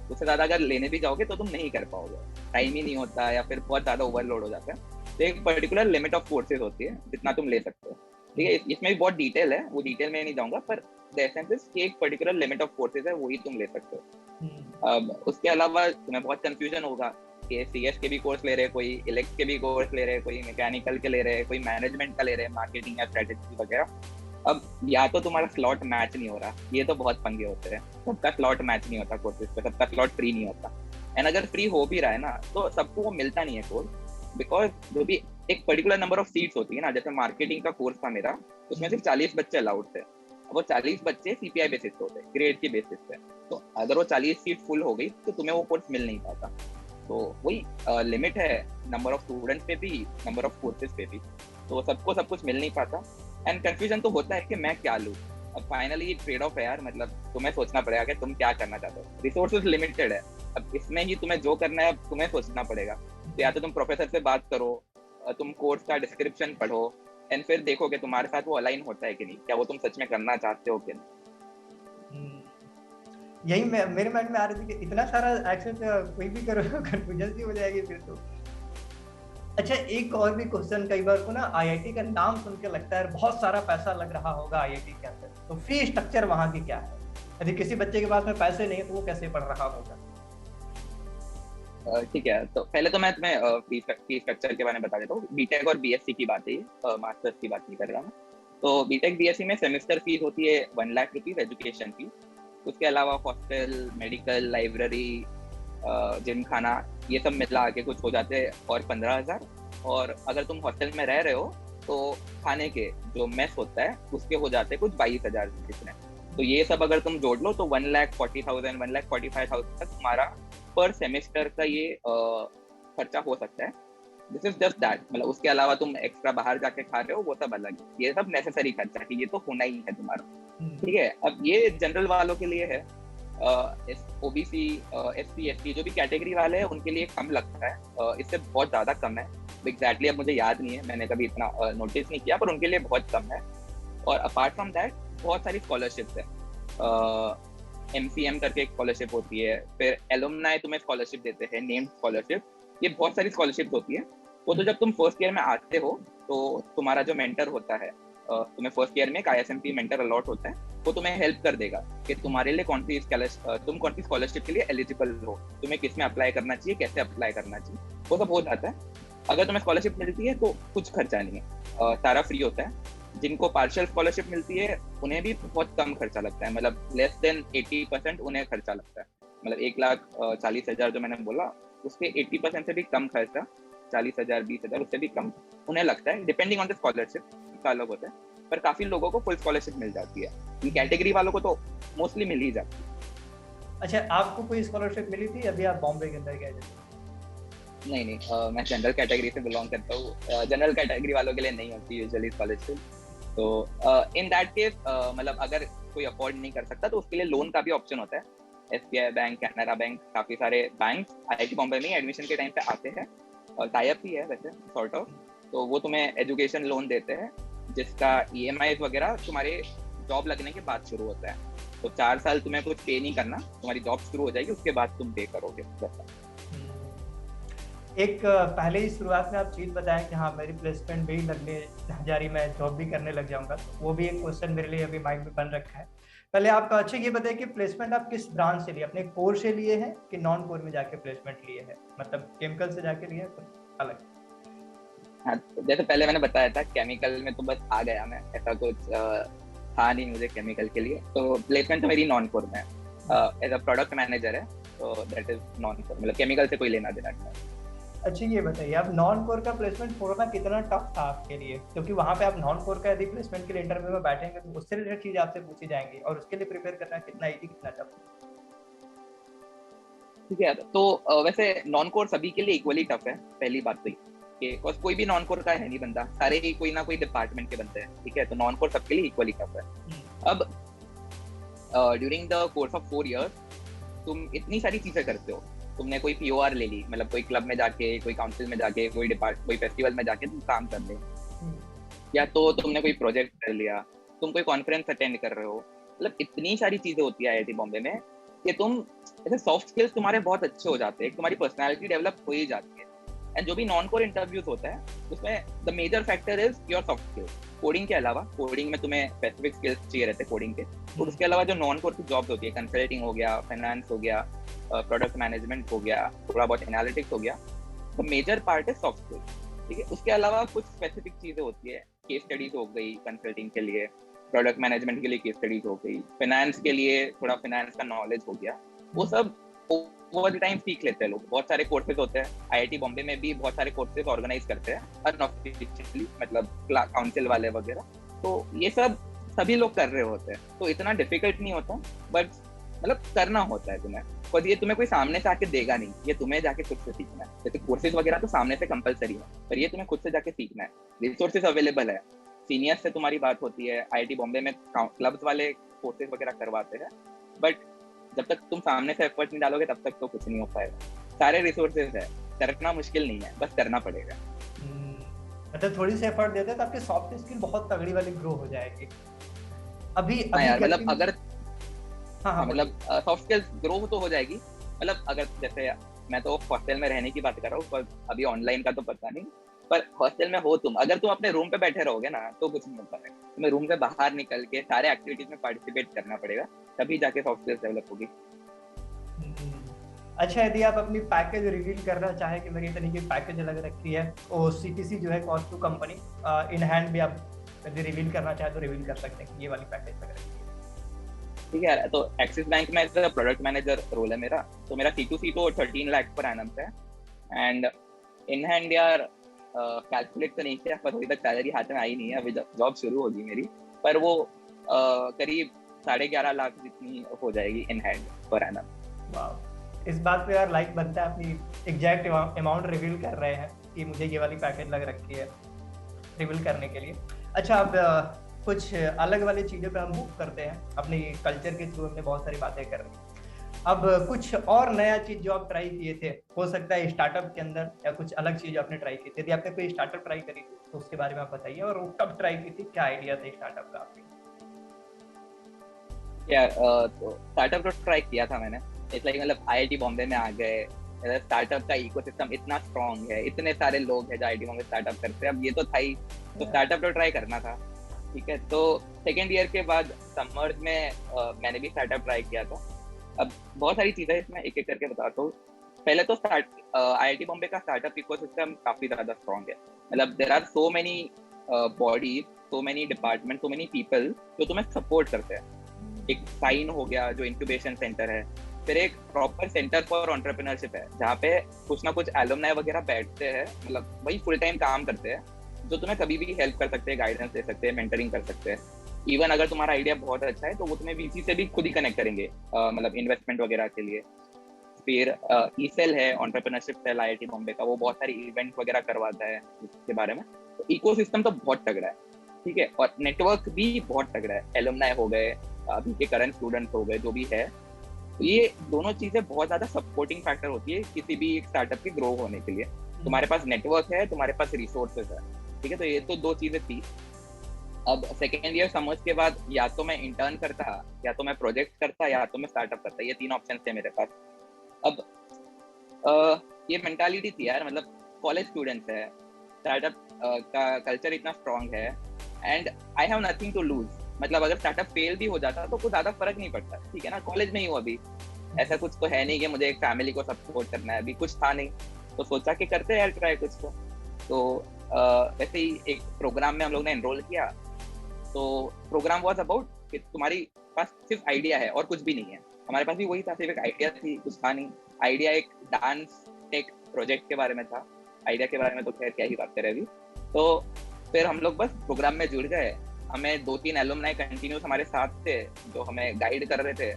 उससे ज्यादा अगर लेने भी जाओगे तो तुम नहीं कर पाओगे, टाइम ही नहीं होता या फिर बहुत ज्यादा ओवरलोड हो जाता है। तो एक पर्टिकुलर लिमिट ऑफ कोर्सेज होती है जितना तुम ले सकते हो। ठीक है, इसमें भी बहुत डिटेल है, वो डिटेल में नहीं जाऊंगा, पर द एसेंस इज कि एक पर्टिकुलर लिमिट ऑफ कोर्सेज है, वही तुम ले सकते हो। अब उसके अलावा तुम्हें बहुत कंफ्यूजन होगा कि सीएस के भी कोर्स ले रहे, कोई इलेक्ट के भी कोर्स ले रहे, कोई मैकेनिकल के ले रहे, कोई मैनेजमेंट का ले रहे, मार्केटिंग या स्ट्रेटेजी वगैरह। अब या तो तुम्हारा स्लॉट मैच नहीं हो रहा, ये तो बहुत पंगे होते हैं, सबका स्लॉट मैच नहीं होता कोर्सेज पे, सबका स्लॉट फ्री नहीं होता। एंड अगर फ्री हो भी रहा है ना, तो सबको वो मिलता नहीं है कोर्स, बिकॉज जो भी एक पर्टिकुलर नंबर ऑफ सीट्स होती है ना, जैसे मार्केटिंग का कोर्स था मेरा, उसमें सिर्फ 40 बच्चे अलाउड थे। वो 40 बच्चे सीपीआई बेसिस पे होते, ग्रेड की बेसिस पे। तो अगर वो 40 सीट फुल हो गई तो तुम्हें वो कोर्स मिल नहीं पाता। तो वही लिमिट है, नंबर ऑफ स्टूडेंट्स पे भी, नंबर ऑफ कोर्सेज पे भी, तो सबको सब कुछ मिल नहीं पाता। एंड कंफ्यूजन तो होता है कि मैं क्या लूँ। अब फाइनली ये ट्रेड ऑफ है यार, मतलब तुम्हें सोचना पड़ेगा कि तुम क्या करना चाहते हो। रिसोर्सेज लिमिटेड है, अब इसमें ही तुम्हें जो करना है तुम्हें सोचना पड़ेगा। तो या तो तुम प्रोफेसर से बात करो, तुम कोर्स का डिस्क्रिप्शन पढ़ो, एंड फिर देखो कि तुम्हारे साथ वो अलाइन होता है कि नहीं, क्या वो तुम सच में करना चाहते हो कि नहीं। यही मेरे माइंड में आ रही थी कि इतना सारा एक्सेस कोई भी करो कंफ्यूजन सी हो जाएगी फिर तो। अच्छा, एक और भी क्वेश्चन, कई बार को ना आईआईटी का नाम सुन के लगता है बहुत सारा पैसा लग रहा होगा आईआईटी के अंदर, तो फी स्ट्रक्चर वहाँ की क्या है? यदि किसी बच्चे के पास में पैसे नहीं है तो वो कैसे पढ़ रहा होगा? ठीक है, तो पहले तो मैं तुम्हें फी स्ट्रक्चर के बारे में बता देता हूँ। बीटेक और बीएससी की बात है, मास्टर्स की बात नहीं कर रहा मैं। तो बीटेक बीएससी में सेमेस्टर फीस होती है 1 लाख रुपीज एजुकेशन फी। उसके अलावा हॉस्टल, मेडिकल, लाइब्रेरी, जिम, खाना, ये सब मिला के कुछ हो जाते हैं और 15,000। और अगर तुम हॉस्टल में रह रहे हो तो खाने के जो मेस होता है उसके हो जाते हैं कुछ 22,000 जितने। तो ये सब अगर तुम जोड़ लो तो 1,40,000, 1,45,000 तक तुम्हारा पर सेमेस्टर का ये खर्चा हो सकता है। दिस इज जस्ट दैट, मतलब उसके अलावा तुम एक्स्ट्रा बाहर जाके खा रहे हो वो सब अलग है, ये सब नेसेसरी खर्चा है, ये तो होना ही है तुम्हारा। ठीक है, अब ये जनरल वालों के लिए है। ओबीसी, एससी, एसटी जो भी कैटेगरी वाले हैं उनके लिए कम लगता है, इससे बहुत ज्यादा कम है। एग्जैक्टली अब मुझे याद नहीं है, मैंने कभी इतना नोटिस नहीं किया, पर उनके लिए बहुत कम है। और अपार्ट फ्रॉम दैट बहुत सारी स्कॉलरशिप्स है। MCM करके एक स्कॉलरशिप होती है, फिर एलुमनाई तुम्हें स्कॉलरशिप देते हैं, नेम्ड स्कॉलरशिप, ये बहुत सारी स्कॉलरशिप होती है। वो तो जब तुम फर्स्ट ईयर में आते हो तो तुम्हारा जो मेंटर होता है, तुम्हें फर्स्ट ईयर में एक ISMP मेंटर अलॉट होता है, वो तुम्हें हेल्प कर देगा कि तुम्हारे लिए तुम कौन सी स्कॉलरशिप के लिए एलिजिबल हो, तुम्हें किस में अप्लाई करना चाहिए, कैसे अप्लाई करना चाहिए, वो सब हो जाता है। अगर तुम्हें स्कॉलरशिप मिलती है तो कुछ खर्चा नहीं है, सारा फ्री होता है। जिनको पार्शियल स्कॉलरशिप मिलती है उन्हें भी बहुत कम खर्चा लगता है, मतलब लेस देन 80% उन्हें खर्चा लगता है। मतलब 1,40,000 जो मैंने बोला उसके 80% से भी कम खर्चा, 40,000, 20,000 उससे भी कम उन्हें लगता है, डिपेंडिंग ऑन द स्कॉलरशिप का अलग होता है। पर काफी लोगों को फुल स्कॉलरशिप मिल जाती है, इन कैटेगरी वालों को तो मोस्टली मिल ही जाती है। अच्छा, आपको कोई स्कॉलरशिप मिली थी? अभी आप बॉम्बे के अंदर गए थे? नहीं नहीं, मैं जनरल कैटेगरी से बिलोंग करता हूँ। जनरल कैटेगरी वालों के लिए नहीं होती यूजुअली स्कॉलरशिप। तो इन दैट केस मतलब अगर कोई अफोर्ड नहीं कर सकता तो उसके लिए लोन का भी ऑप्शन होता है। एसबीआई बैंक, कैनरा बैंक, काफी सारे बैंक आईआईटी बॉम्बे में एडमिशन के टाइम पे आते हैं और टाई अप ही है वैसे सॉर्ट ऑफ। तो वो तुम्हें एजुकेशन लोन देते हैं जिसका ईएमआई वगैरह तुम्हारे जॉब लगने के बाद शुरू होता है। तो 4 साल तुम्हें कुछ पे नहीं करना, तुम्हारी जॉब शुरू हो जाएगी, उसके बाद तुम पे करोगे। एक पहले ही शुरुआत में आप चीज बताएं कि हाँ मेरी प्लेसमेंट भी लगने जा रही, मैं जॉब भी करने लग जाऊंगा, वो भी एक क्वेश्चन मेरे लिए अभी माइंड में बन रखा है। पहले आप अच्छा ये बताएं कि प्लेसमेंट आप किस ब्रांच से लिए, अपने कोर से लिए हैं कि नॉन कोर में जाके प्लेसमेंट लिए हैं, मतलब केमिकल से जाके लिए तो अलग? हाँ, जैसे पहले मैंने बताया था केमिकल में तो बस आ गया मैं, ऐसा कुछ था नहीं मुझे केमिकल के लिए। तो प्लेसमेंट तो मेरी नॉन कोर में एज अ प्रोडक्ट मैनेजर है, तो दैट इज नॉन कोर, मतलब केमिकल से कोई लेना देना नहीं। अच्छा ये बताइए आप नॉन कोर का प्लेसमेंट छोड़ना कितना टफ था आपके लिए, क्योंकि वहां पे आप नॉन कोर का यदि प्लेसमेंट के लिए इंटरव्यू में बैठेंगे तो उससे रिलेटेड चीज आपसे पूछी जाएंगी और उसके लिए प्रिपेयर करना कितना इजी कितना टफ? ठीक है, तो वैसे नॉन कोर सभी के लिए इक्वली टफ है। पहली बात तो कि कोई भी नॉन कोर का है नहीं बंदा, सारे ही कोई ना कोई डिपार्टमेंट के बनते हैं, ठीक है। तो नॉन कोर सबके लिए इक्वली टफ है। अब during the course of 4 years तुम इतनी सारी चीजें करते हो। तुमने कोई पीओआर ले ली, मतलब कोई क्लब में जाके, कोई काउंसिल में जाके, कोई फेस्टिवल में जाके तुम काम कर ले, या तो तुमने कोई प्रोजेक्ट कर लिया, तुम कोई कॉन्फ्रेंस अटेंड कर रहे हो। मतलब इतनी सारी चीजें होती है आईआईटी बॉम्बे में कि तुम ऐसे सॉफ्ट स्किल्स तुम्हारे बहुत अच्छे हो जाते हैं, तुम्हारी पर्सनालिटी डेवलप हो ही जाती है। एंड जो भी नॉन कोर इंटरव्यूज होता है उसमें the major factor is your soft skills. Coding के अलावा, कोडिंग में तुम्हें स्पेसिफिक स्किल्स चाहिए रहते हैं कोडिंग के, और उसके अलावा जो नॉन कोर की जॉब्स होती है, कंसल्टिंग हो गया, फाइनेंस हो गया, प्रोडक्ट मैनेजमेंट हो गया, थोड़ा बहुत एनालिटिक्स हो गया, the major part is soft skills, ठीक है। उसके अलावा कुछ स्पेसिफिक चीजें होती है, केस स्टडीज हो गई कंसल्टिंग के लिए, प्रोडक्ट मैनेजमेंट के लिए केस स्टडीज हो गई, फाइनेंस के लिए थोड़ा फाइनेंस का नॉलेज हो गया। वो सब ओवर टाइम सीख लेते हैं लोग। बहुत सारे कोर्सेज होते हैं, आईआईटी बॉम्बे में भी बहुत सारे कोर्सेज ऑर्गेनाइज करते हैं अनऑफिशियली, मतलब काउंसिल वाले वगैरह। तो ये सब सभी लोग कर रहे होते हैं, तो इतना डिफिकल्ट नहीं होता, बट मतलब करना होता है तुम्हें। और ये तुम्हें कोई सामने से आके देगा नहीं, ये तुम्हें जाके खुद से सीखना है। जैसे कोर्सेज वगैरह तो सामने से कंपलसरी है, पर ये तुम्हें खुद से जाके सीखना है। रिसोर्सेज अवेलेबल है, सीनियर्स से तुम्हारी बात होती है। आईआईटी बॉम्बे में क्लब्स वाले कोर्सेज वगैरह करवाते हैं, बट जब तक तुम सामने से एफर्ट नहीं डालोगे तब तक तो कुछ नहीं हो पाएगा। सारे रिसोर्सेज है, करना मुश्किल नहीं है, बस करना पड़ेगा। मतलब थोड़ी सी एफर्ट देते तो आपकी सॉफ्ट स्किल बहुत तगड़ी वाली ग्रो हो जाएगी। अभी यार मतलब अगर हाँ मतलब सॉफ्ट स्किल्स ग्रो तो हो जाएगी। मतलब अगर जैसे मैं तो हॉस्टल में रहने की बात कर रहा हूँ, पर अभी ऑनलाइन का तो पता नहीं, पर हॉस्टल में हो तुम, अगर तुम अपने रूम पे बैठे रहोगे ना तो कुछ नहीं हो पाएगा। तुम्हें रूम से बाहर निकल के सारे एक्टिविटीज में पार्टिसिपेट करना पड़ेगा, तभी जाके सॉफ्ट स्किल्स डेवलप होगी। अच्छा यदि आप अपनी पैकेज रिवील करना चाहे कि मेरी इतनी की पैकेज अलग रखी है, और सीटीसी जो है cost to company, in hand भी आप यदि रिवील करना चाहे तो रिवील कर सकते हैं कि ये वाली पैकेज लग रखी है। ठीक है, तो एक्सिस बैंक में as a product manager role है मेरा। तो मेरा C2C तो 13 लाख पर एनम है। एंड इन हैंड यार कैलकुलेट तो नहीं किया, पर अभी तक सैलरी हाथ में आई नहीं है, अभी जॉब शुरू होगी मेरी, पर वो करीब 11.5 लाख जितनी हो जाएगी इन हैंड पर एनम। वाह, इस बात पे यार लाइक बनता है, अपनी एग्जैक्ट अमाउंट रिवील कर रहे हैं कि मुझे ये वाली पैकेज लग रखी है रिवील करने के लिए। अच्छा अब कुछ अलग वाली चीज़ों पे हम मूव करते हैं। अपनी कल्चर के थ्रू हमने बहुत सारी बातें कर रही। अब कुछ और नया चीज जो आप ट्राई किए थे, हो सकता है स्टार्टअप के अंदर, या कुछ अलग चीज आपने ट्राई की थी। यदि आपने कोई स्टार्टअप ट्राई करी थी तो उसके बारे में आप बताइए, और वो कब ट्राई की थी, क्या आइडिया था स्टार्टअप का आपके? यार तो स्टार्टअप तो ट्राई किया था मैंने, इसलिए मतलब आईआईटी बॉम्बे में आ गए, स्टार्टअप का इकोसिस्टम इतना स्ट्रॉन्ग है, इतने सारे लोग हैं जो आईआईटी बॉम्बे स्टार्टअप करते हैं। अब ये तो था ही, तो स्टार्टअप तो ट्राई करना था, ठीक है। तो सेकेंड ईयर के बाद समर्स में मैंने भी स्टार्टअप ट्राई किया था। अब बहुत सारी चीजें इसमें एक एक करके बताता हूँ। पहले तो आईआईटी बॉम्बे का स्टार्टअप इकोसिस्टम काफी ज्यादा स्ट्रॉन्ग है। मतलब there are so many bodies, so many department, so many people जो तुम्हें सपोर्ट करते हैं। एक साइन हो गया जो इंक्यूबेशन सेंटर है, फिर एक प्रॉपर सेंटर फॉर एंटरप्रेन्योरशिप है जहाँ पे कुछ ना कुछ एलुमनाई वगैरह बैठते हैं, मतलब वही फुल टाइम काम करते हैं, जो तुम्हें कभी भी हेल्प कर सकते हैं, गाइडेंस दे सकते हैं, मेंटरिंग कर सकते हैं। इवन अगर तुम्हारा आइडिया बहुत अच्छा है तो वो तुम्हें वीसी से भी खुद ही कनेक्ट करेंगे, मतलब इन्वेस्टमेंट वगैरह के लिए। फिर ईसेल है, एंटरप्रेन्योरशिप सेल आईआईटी बॉम्बे का, वो बहुत सारी इवेंट वगैरह करवाता है इसके बारे में। तो इकोसिस्टम तो बहुत तगड़ा है, ठीक है, और नेटवर्क भी बहुत तगड़ा है। एलुमनाई हो गए, अभी के करंट स्टूडेंट्स हो गए, जो भी है, तो ये दोनों चीजें बहुत ज्यादा सपोर्टिंग फैक्टर होती है किसी भी एक स्टार्टअप के ग्रो होने के लिए। तुम्हारे पास नेटवर्क है, तुम्हारे पास रिसोर्सेज है, ठीक है। तो ये तो 2 चीजें थी। अब सेकेंड ईयर समझ के बाद या तो मैं इंटर्न करता, या तो मैं प्रोजेक्ट करता, या तो मैं स्टार्टअप करता। ये 3 ऑप्शन थे मेरे पास। अब ये मेंटालिटी थी यार, मतलब कॉलेज स्टूडेंट्स है, स्टार्टअप का कल्चर इतना स्ट्रांग है, and I have nothing to lose. मतलब अगर स्टार्टअप फेल भी हो जाता तो कुछ ज्यादा फर्क नहीं पड़ता, ठीक है ना। कॉलेज में ही हूँ अभी, ऐसा कुछ तो है नहीं कि मुझे एक फैमिली को सपोर्ट करना है, अभी कुछ था नहीं, तो सोचा कि करते हैं यार ट्राई कुछ तो वैसे ही एक प्रोग्राम में हम लोग ने एनरोल किया। तो प्रोग्राम वाज अबाउट कि तुम्हारी पास सिर्फ आइडिया है और कुछ भी नहीं है। हमारे पास भी वही था, सिर्फ एक आइडिया थी, कुछ था नहीं। आइडिया एक डांस टेक प्रोजेक्ट के बारे में था, आइडिया के बारे में तो खैर क्या ही बात करें अभी। तो फिर हम लोग बस प्रोग्राम में जुड़ गए। हमें 2-3 एलुमनाई कंटिन्यूस हमारे साथ थे जो हमें गाइड कर रहे थे।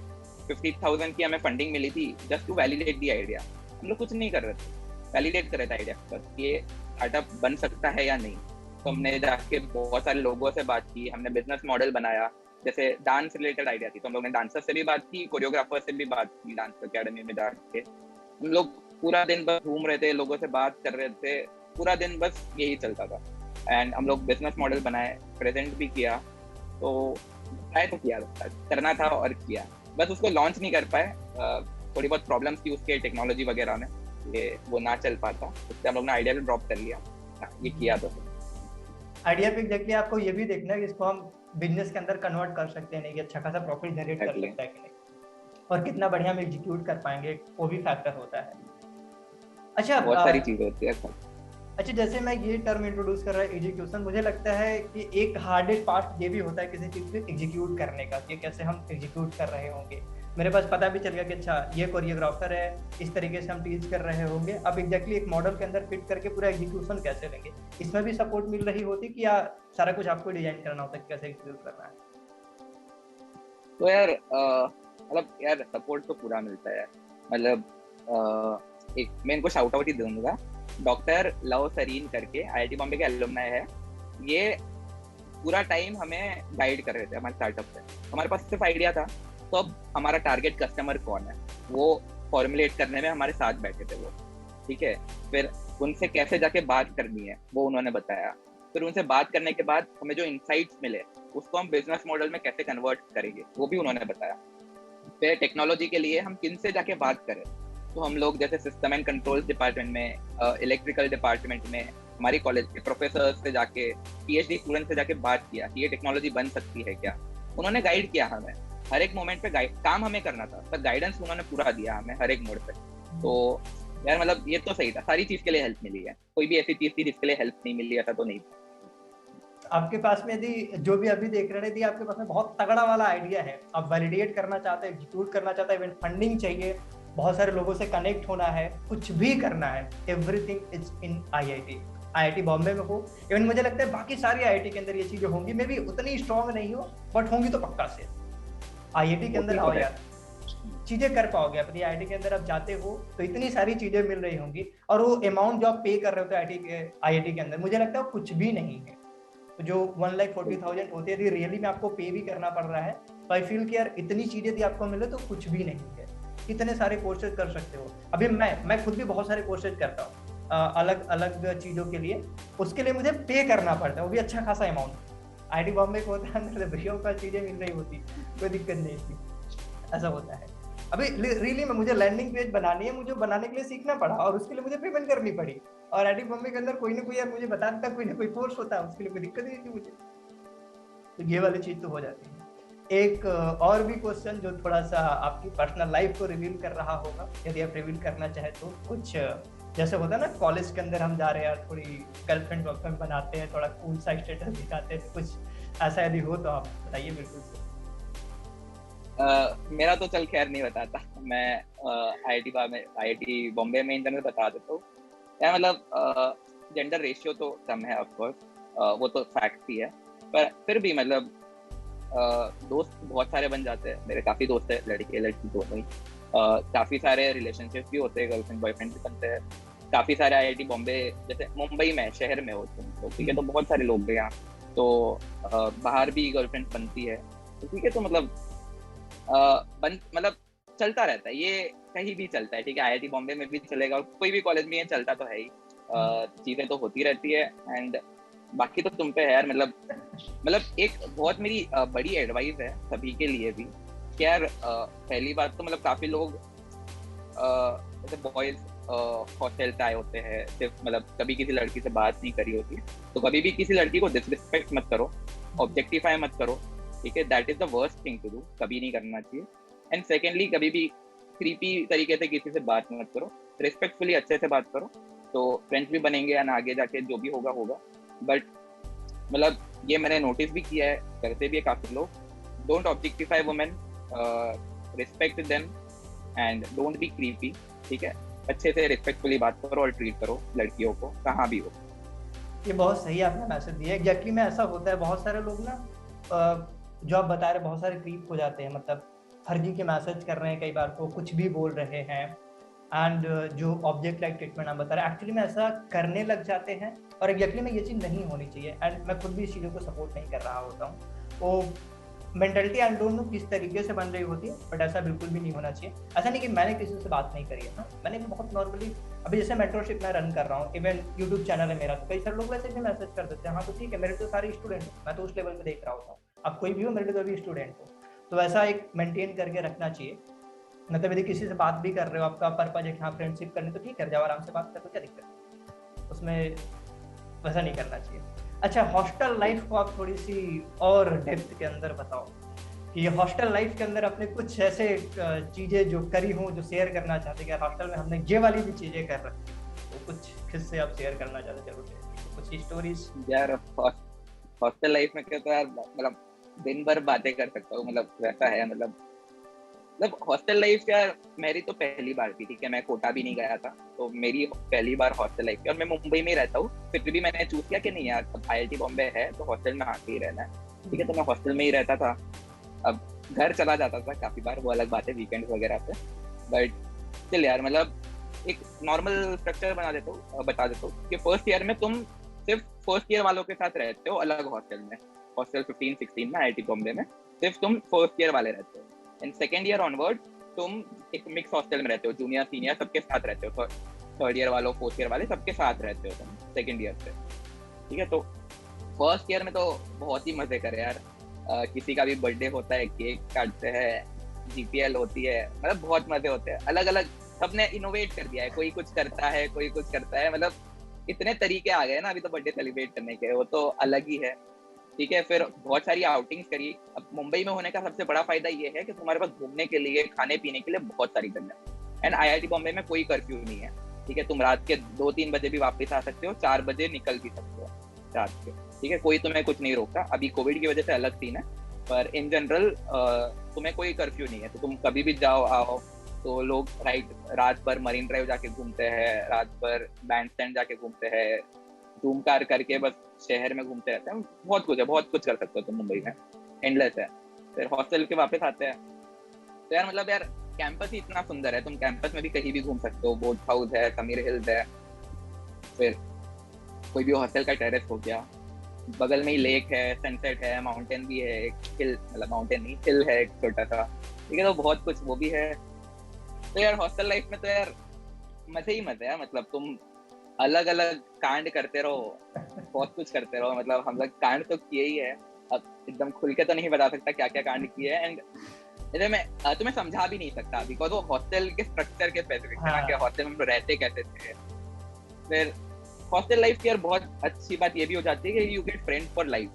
50,000 की हमें फंडिंग मिली थी just to validate the idea. हम लोग कुछ नहीं कर रहे थे, वैलिडेट कर रहे थे आइडिया बस, ये स्टार्टअप बन सकता है या नहीं। तो हमने जाके बहुत सारे लोगों से बात की, हमने बिजनेस मॉडल बनाया। जैसे डांस रिलेटेड आइडिया थी तो हम लोग ने डांसर से भी बात की, कोरियोग्राफर से भी बात की, डांस अकेडमी में जाके हम लोग पूरा दिन बस घूम रहे थे, लोगों से बात कर रहे थे, पूरा दिन बस यही चलता था। एंड हम लोग बिजनेस मॉडल बनाए, प्रेजेंट भी किया, तो ट्राई तो किया, करना था और किया, बस उसको लॉन्च नहीं कर पाए। थोड़ी बहुत प्रॉब्लम्स थी उसके टेक्नोलॉजी वगैरह में, ये वो ना चल पाता, उससे हम लोग ने आइडिया को ड्रॉप कर लिया। ये किया तो आइडिया पे एग्जैक्टली आपको ये भी देखना है कि इसको हम बिजनेस के अंदर कन्वर्ट कर सकते हैं नहीं, कि अच्छा खासा प्रॉफिट जनरेट कर सकता है कि नहीं, और कितना बढ़िया हम एग्जीक्यूट कर पाएंगे, वो भी फैक्टर होता है। अच्छा, बहुत सारी चीजें होती है। अच्छा, जैसे मैं ये टर्म इंट्रोड्यूस कर रहा है एग्जीक्यूशन, मुझे लगता है कि एक हार्डेस्ट पार्ट ये भी होता है किसी चीज को एग्जीक्यूट करने का, कि कैसे हम एग्जीक्यूट कर रहे होंगे। मेरे पास पता भी चल गया कि अच्छा ये कोरियोग्राफर है, इस तरीके से हम टीच कर रहे होंगे। अब एग्जैक्टली एक मॉडल के अंदर फिट करके पूरा एग्जीक्यूशन कैसे लेंगे, इसमें भी सपोर्ट मिल रही होती कि या सारा कुछ आपको डिजाइन करना होता है कैसे एग्जीक्यूट करना है? तो यार मतलब यार सपोर्ट तो पूरा मिलता है। मतलब एक मैं इनको शाउट आउट ही दूंगा, डॉक्टर लव सरीन करके आईआईटी बॉम्बे के एलुमनाई है, ये पूरा टाइम हमें गाइड कर रहे थे हमारे स्टार्टअप पे। हमारे पास सिर्फ आइडिया था, तो अब हमारा टारगेट कस्टमर कौन है वो फॉर्मुलेट करने में हमारे साथ बैठे थे वो, ठीक है। फिर उनसे कैसे जाके बात करनी है वो उन्होंने बताया। फिर उनसे बात करने के बाद हमें जो इंसाइट्स मिले उसको हम बिजनेस मॉडल में कैसे कन्वर्ट करेंगे वो भी उन्होंने बताया। फिर टेक्नोलॉजी के लिए हम किन से जाके बात करें, तो हम लोग जैसे सिस्टम एंड कंट्रोल्स डिपार्टमेंट में, इलेक्ट्रिकल डिपार्टमेंट में, हमारी कॉलेज के प्रोफेसर से जाके, पीएचडी स्टूडेंट से जाके बात किया कि ये टेक्नोलॉजी बन सकती है क्या। उन्होंने गाइड किया हमें हर एक मोमेंट पे, काम हमें करना था पर गाइडेंस उन्होंने पूरा दिया हमें हर एक मोड पे। तो यार मतलब ये तो सही था, सारी चीज के लिए हेल्प मिली है, कोई भी ऐसी चीज थी जिसके लिए हेल्प नहीं मिली ऐसा तो नहीं। आपके पास में यदि जो भी अभी देख रहे थे, आपके पास में बहुत तगड़ा वाला आइडिया है, आप वैलिडेट करना चाहते हैं, एग्जीक्यूट करना चाहते हैं, इवन फंडिंग चाहिए, बहुत सारे लोगों से कनेक्ट होना है, कुछ भी करना है, everything is in IIT Bombay में हो। इवन मुझे लगता है बाकी सारी आईआईटी के अंदर ये चीजें होंगी, मे भी उतनी स्ट्रॉन्ग नहीं हो बट होंगी तो पक्का से। आईआईटी के अंदर आओ यार, चीजें कर पाओगे। अपनी आईआईटी के अंदर आप जाते हो तो इतनी सारी चीजें मिल रही होंगी, और वो अमाउंट जो आप पे कर रहे हो आईआईटी के अंदर, मुझे लगता है कुछ भी नहीं है। तो जो 1,40,000 होती है, रियली में आपको पे भी करना पड़ रहा है, तो आई फील कि यार इतनी चीजें यदि आपको मिले तो कुछ भी नहीं है। कितने सारे कोर्सेज कर सकते हो। अभी मैं खुद भी बहुत सारे कोर्सेज करता हूँ अलग अलग चीजों के लिए, उसके लिए मुझे पे करना पड़ता है, वो भी अच्छा खासा अमाउंट। आईआईटी बॉम्बे को होता है फ्रीओं का चीजें मिल रही होती, कोई दिक्कत नहीं थी, ऐसा होता है। अभी रियली में मुझे लैंडिंग पेज बनानी है, मुझे बनाने के लिए सीखना पड़ा और उसके लिए मुझे पेमेंट करनी पड़ी। और आईआईटी बॉम्बे के अंदर कोई ना कोई यार मुझे बता देता, कोई ना कोई कोर्स होता है, उसके लिए कोई दिक्कत नहीं थी मुझे। तो ये वाली चीज तो हो जाती है। एक और भी क्वेश्चन जो थोड़ा सा आपकी पर्सनल लाइफ को रिवील कर रहा होगा, यदि आप रिवील करना चाहे तो। कुछ जैसे होता है ना कॉलेज के अंदर हम जा रहे हैं यार, थोड़ी गर्लफ्रेंड वर्लफ्रेंड बनाते हैं, थोड़ा कूल सा स्टेटस दिखाते हैं, कुछ ऐसा यदि हो तो आप बताइए बिल्कुल से। मेरा तो चल खैर नहीं बताता, मैं आईआईटी बॉम्बे में इंटरनेट बता देता हूँ यार। मतलब जेंडर रेशियो तो कम है ऑफकोर्स, वो तो फैक्ट ही है, पर फिर भी मतलब दोस्त बहुत सारे बन जाते हैं, मेरे काफी दोस्त है, लड़के लड़की दोनों ही। काफी सारे रिलेशनशिप भी होते हैं, गर्लफ्रेंड बॉयफ्रेंड भी बनते हैं। काफी सारे आईआईटी बॉम्बे, जैसे मुंबई में शहर में हो तुम तो ठीक है, तो बहुत सारे लोग हैं यहाँ, तो बाहर भी गर्लफ्रेंड बनती है, तो ठीक है, तो मतलब मतलब चलता रहता है, ये कहीं भी चलता है, ठीक है, आईआईटी बॉम्बे में भी चलेगा और कोई भी कॉलेज में ये चलता तो है ही। चीजें तो होती रहती है। एंड बाकी तो तुम पे है यार, मतलब एक बहुत मेरी बड़ी एडवाइस है सभी के लिए भी कि यार पहली बात तो मतलब काफी लोग जैसे बॉयज हॉस्टल से आए होते हैं, सिर्फ मतलब कभी किसी लड़की से बात नहीं करी होती, तो कभी भी किसी लड़की को डिसरिस्पेक्ट मत करो, ऑब्जेक्टिफाई मत करो, ठीक है, that is the worst thing to do, कभी नहीं करना चाहिए। एंड सेकेंडली, कभी भी क्रीपी तरीके से किसी से बात मत करो, रिस्पेक्टफुली अच्छे से बात करो, तो फ्रेंड्स भी बनेंगे एंड आगे जाके जो भी होगा होगा। बट मतलब ये मैंने नोटिस भी किया है, करते भी है काफी लोग, don't objectify women, respect them and don't be creepy, ठीक है, अच्छे से रिस्पेक्टफुली बात करो और ट्रीट करो लड़कियों को कहाँ भी हो। ये बहुत सही आपने मैसेज दिया। एग्जैक्टली में ऐसा होता है, बहुत सारे लोग ना जो आप बता रहे, बहुत सारे क्रीप हो जाते हैं, मतलब फर्जी के मैसेज कर रहे हैं, कई बार को कुछ भी बोल रहे हैं, एंड जो ऑब्जेक्ट लाइक ट्रीटमेंट आप बता रहे हैं एक्चुअली में ऐसा करने लग जाते हैं, और एग्जैक्टली में ये चीज़ नहीं होनी चाहिए। एंड मैं खुद भी इस चीज़ों को सपोर्ट नहीं कर रहा होता हूँ। वो मेंटलिटी आई डोंट नो किस तरीके से बन रही होती है, बट ऐसा बिल्कुल भी नहीं होना चाहिए। ऐसा नहीं कि मैंने किसी से बात नहीं करी है, मैंने भी बहुत नॉर्मली, अभी जैसे मेंटरशिप मैं रन कर रहा हूँ, इवन यूट्यूब चैनल है मेरा, तो कई सारे लोग वैसे भी मैसेज कर देते हैं, हाँ तो ठीक है, मेरे तो सारे स्टूडेंट हो, मैं तो उस लेवल में देख रहा होता हूँ, आप कोई भी हो, मेरे तो भी स्टूडेंट हो, तो ऐसा एक मेंटेन करके रखना चाहिए। मतलब यदि किसी से बात भी कर रहे हो, आपका पर्पज है कि हाँ फ्रेंडशिप करनी, तो ठीक है, जाओ आराम से बात करो, क्या दिक्कत है उसमें, वैसा नहीं करना चाहिए। अच्छा, हॉस्टल लाइफ को आप थोड़ी सी और डेप्थ के अंदर बताओ कि हॉस्टल लाइफ के अंदर अपने कुछ ऐसे चीजें जो करी हों, जो शेयर करना चाहते हैं कि हॉस्टल में हमने ये वाली भी चीजें कर रखी, तो कुछ किससे आप शेयर करना चाहते हैं, कुछ स्टोरीज। यार हॉस्टल लाइफ में क्या, तो यार मतलब दिन भर बातें कर सकता हूँ, मतलब वैसा है, मतलब हॉस्टल लाइफ यार मेरी तो पहली बार थी, ठीक है, मैं कोटा भी नहीं गया था, तो मेरी पहली बार हॉस्टल लाइफ थी, और मैं मुंबई में ही रहता हूँ, फिर भी मैंने चूज किया कि नहीं यार, अब आईआईटी बॉम्बे है तो हॉस्टल में आके ही रहना है, ठीक है, तो मैं हॉस्टल में ही रहता था। अब घर चला जाता था काफी बार, वो अलग बात है, वीकेंड वगैरह पे, बट स्टिल यार मतलब एक नॉर्मल स्ट्रक्चर बता देता हूँ कि फर्स्ट ईयर में तुम सिर्फ फर्स्ट ईयर वालों के साथ रहते हो अलग हॉस्टल में, हॉस्टल 15-16 में आईआईटी बॉम्बे में सिर्फ तुम फर्स्ट ईयर वाले रहते हो, एंड सेकेंड ईयर ऑनवर्ड तुम एक मिक्स हॉस्टल में रहते हो, जूनियर सीनियर सबके साथ रहते हो, थर्ड ईयर वालों फोर्थ ईयर वाले सबके साथ रहते हो तुम सेकेंड ईयर से, ठीक है। तो फर्स्ट ईयर में तो बहुत ही मजे करे यार, किसी का भी बर्थडे होता है, केक काटते हैं, जीपीएल होती है, मतलब बहुत मजे होते हैं, अलग अलग सबने इनोवेट कर दिया है, कोई कुछ करता है, कोई कुछ करता है, मतलब इतने तरीके आ गए ना अभी तो बर्थडे सेलिब्रेट करने के, वो तो अलग ही है, ठीक है। फिर बहुत सारी आउटिंग्स करी। अब मुंबई में होने का सबसे बड़ा फायदा ये है कि तुम्हारे पास घूमने के लिए, खाने पीने के लिए बहुत सारी जगह है, एंड आईआईटी बॉम्बे में कोई कर्फ्यू नहीं है, ठीक है, तुम रात के 2-3 बजे भी वापस आ सकते हो, 4 बजे निकल भी सकते हो रात के, ठीक है, कोई तुम्हें कुछ नहीं रोकता। अभी कोविड की वजह से अलग सीन है, पर इन जनरल तुम्हें कोई कर्फ्यू नहीं है, तो तुम कभी भी जाओ आओ। तो लोग रात भर मरीन ड्राइव जाके घूमते हैं, रात भर बैंड स्टैंड जाके घूमते हैं, जूम कार करके बस शहर में घूमते रहते हैं, बहुत कुछ है, बहुत कुछ कर सकते हो तुम मुंबई में, एंडलेस है। फिर हॉस्टल के वापस आते हैं, तो यार मतलब यार कैंपस ही इतना सुंदर है, तुम कैंपस में भी कहीं भी घूम सकते हो, बोट हाउस है, समीर हिल्स है, फिर कोई भी हॉस्टल का टेरेस हो गया, बगल में ही लेक है, सनसेट है, माउंटेन भी है, एक हिल, मतलब माउंटेन नहीं हिल है एक छोटा सा, ठीक है, तो बहुत कुछ वो भी है। तो यार हॉस्टल लाइफ में तो यार मजे ही मजे है, मतलब तुम अलग अलग कांड करते रहो, बहुत कुछ करते रहो, मतलब हम लोग कांड तो किए ही है, अब एकदम खुल के तो नहीं बता सकता क्या क्या कांड किए हैं, एंड इधर मैं तुम्हें समझा भी नहीं सकता बिकॉज वो हॉस्टल के स्ट्रक्चर के स्पेसिफिक है ना, कि हॉस्टल में हम लोग रहते कैसे थे। फिर हॉस्टल लाइफ की यार बहुत अच्छी बात ये भी हो जाती है कि you get friends for life,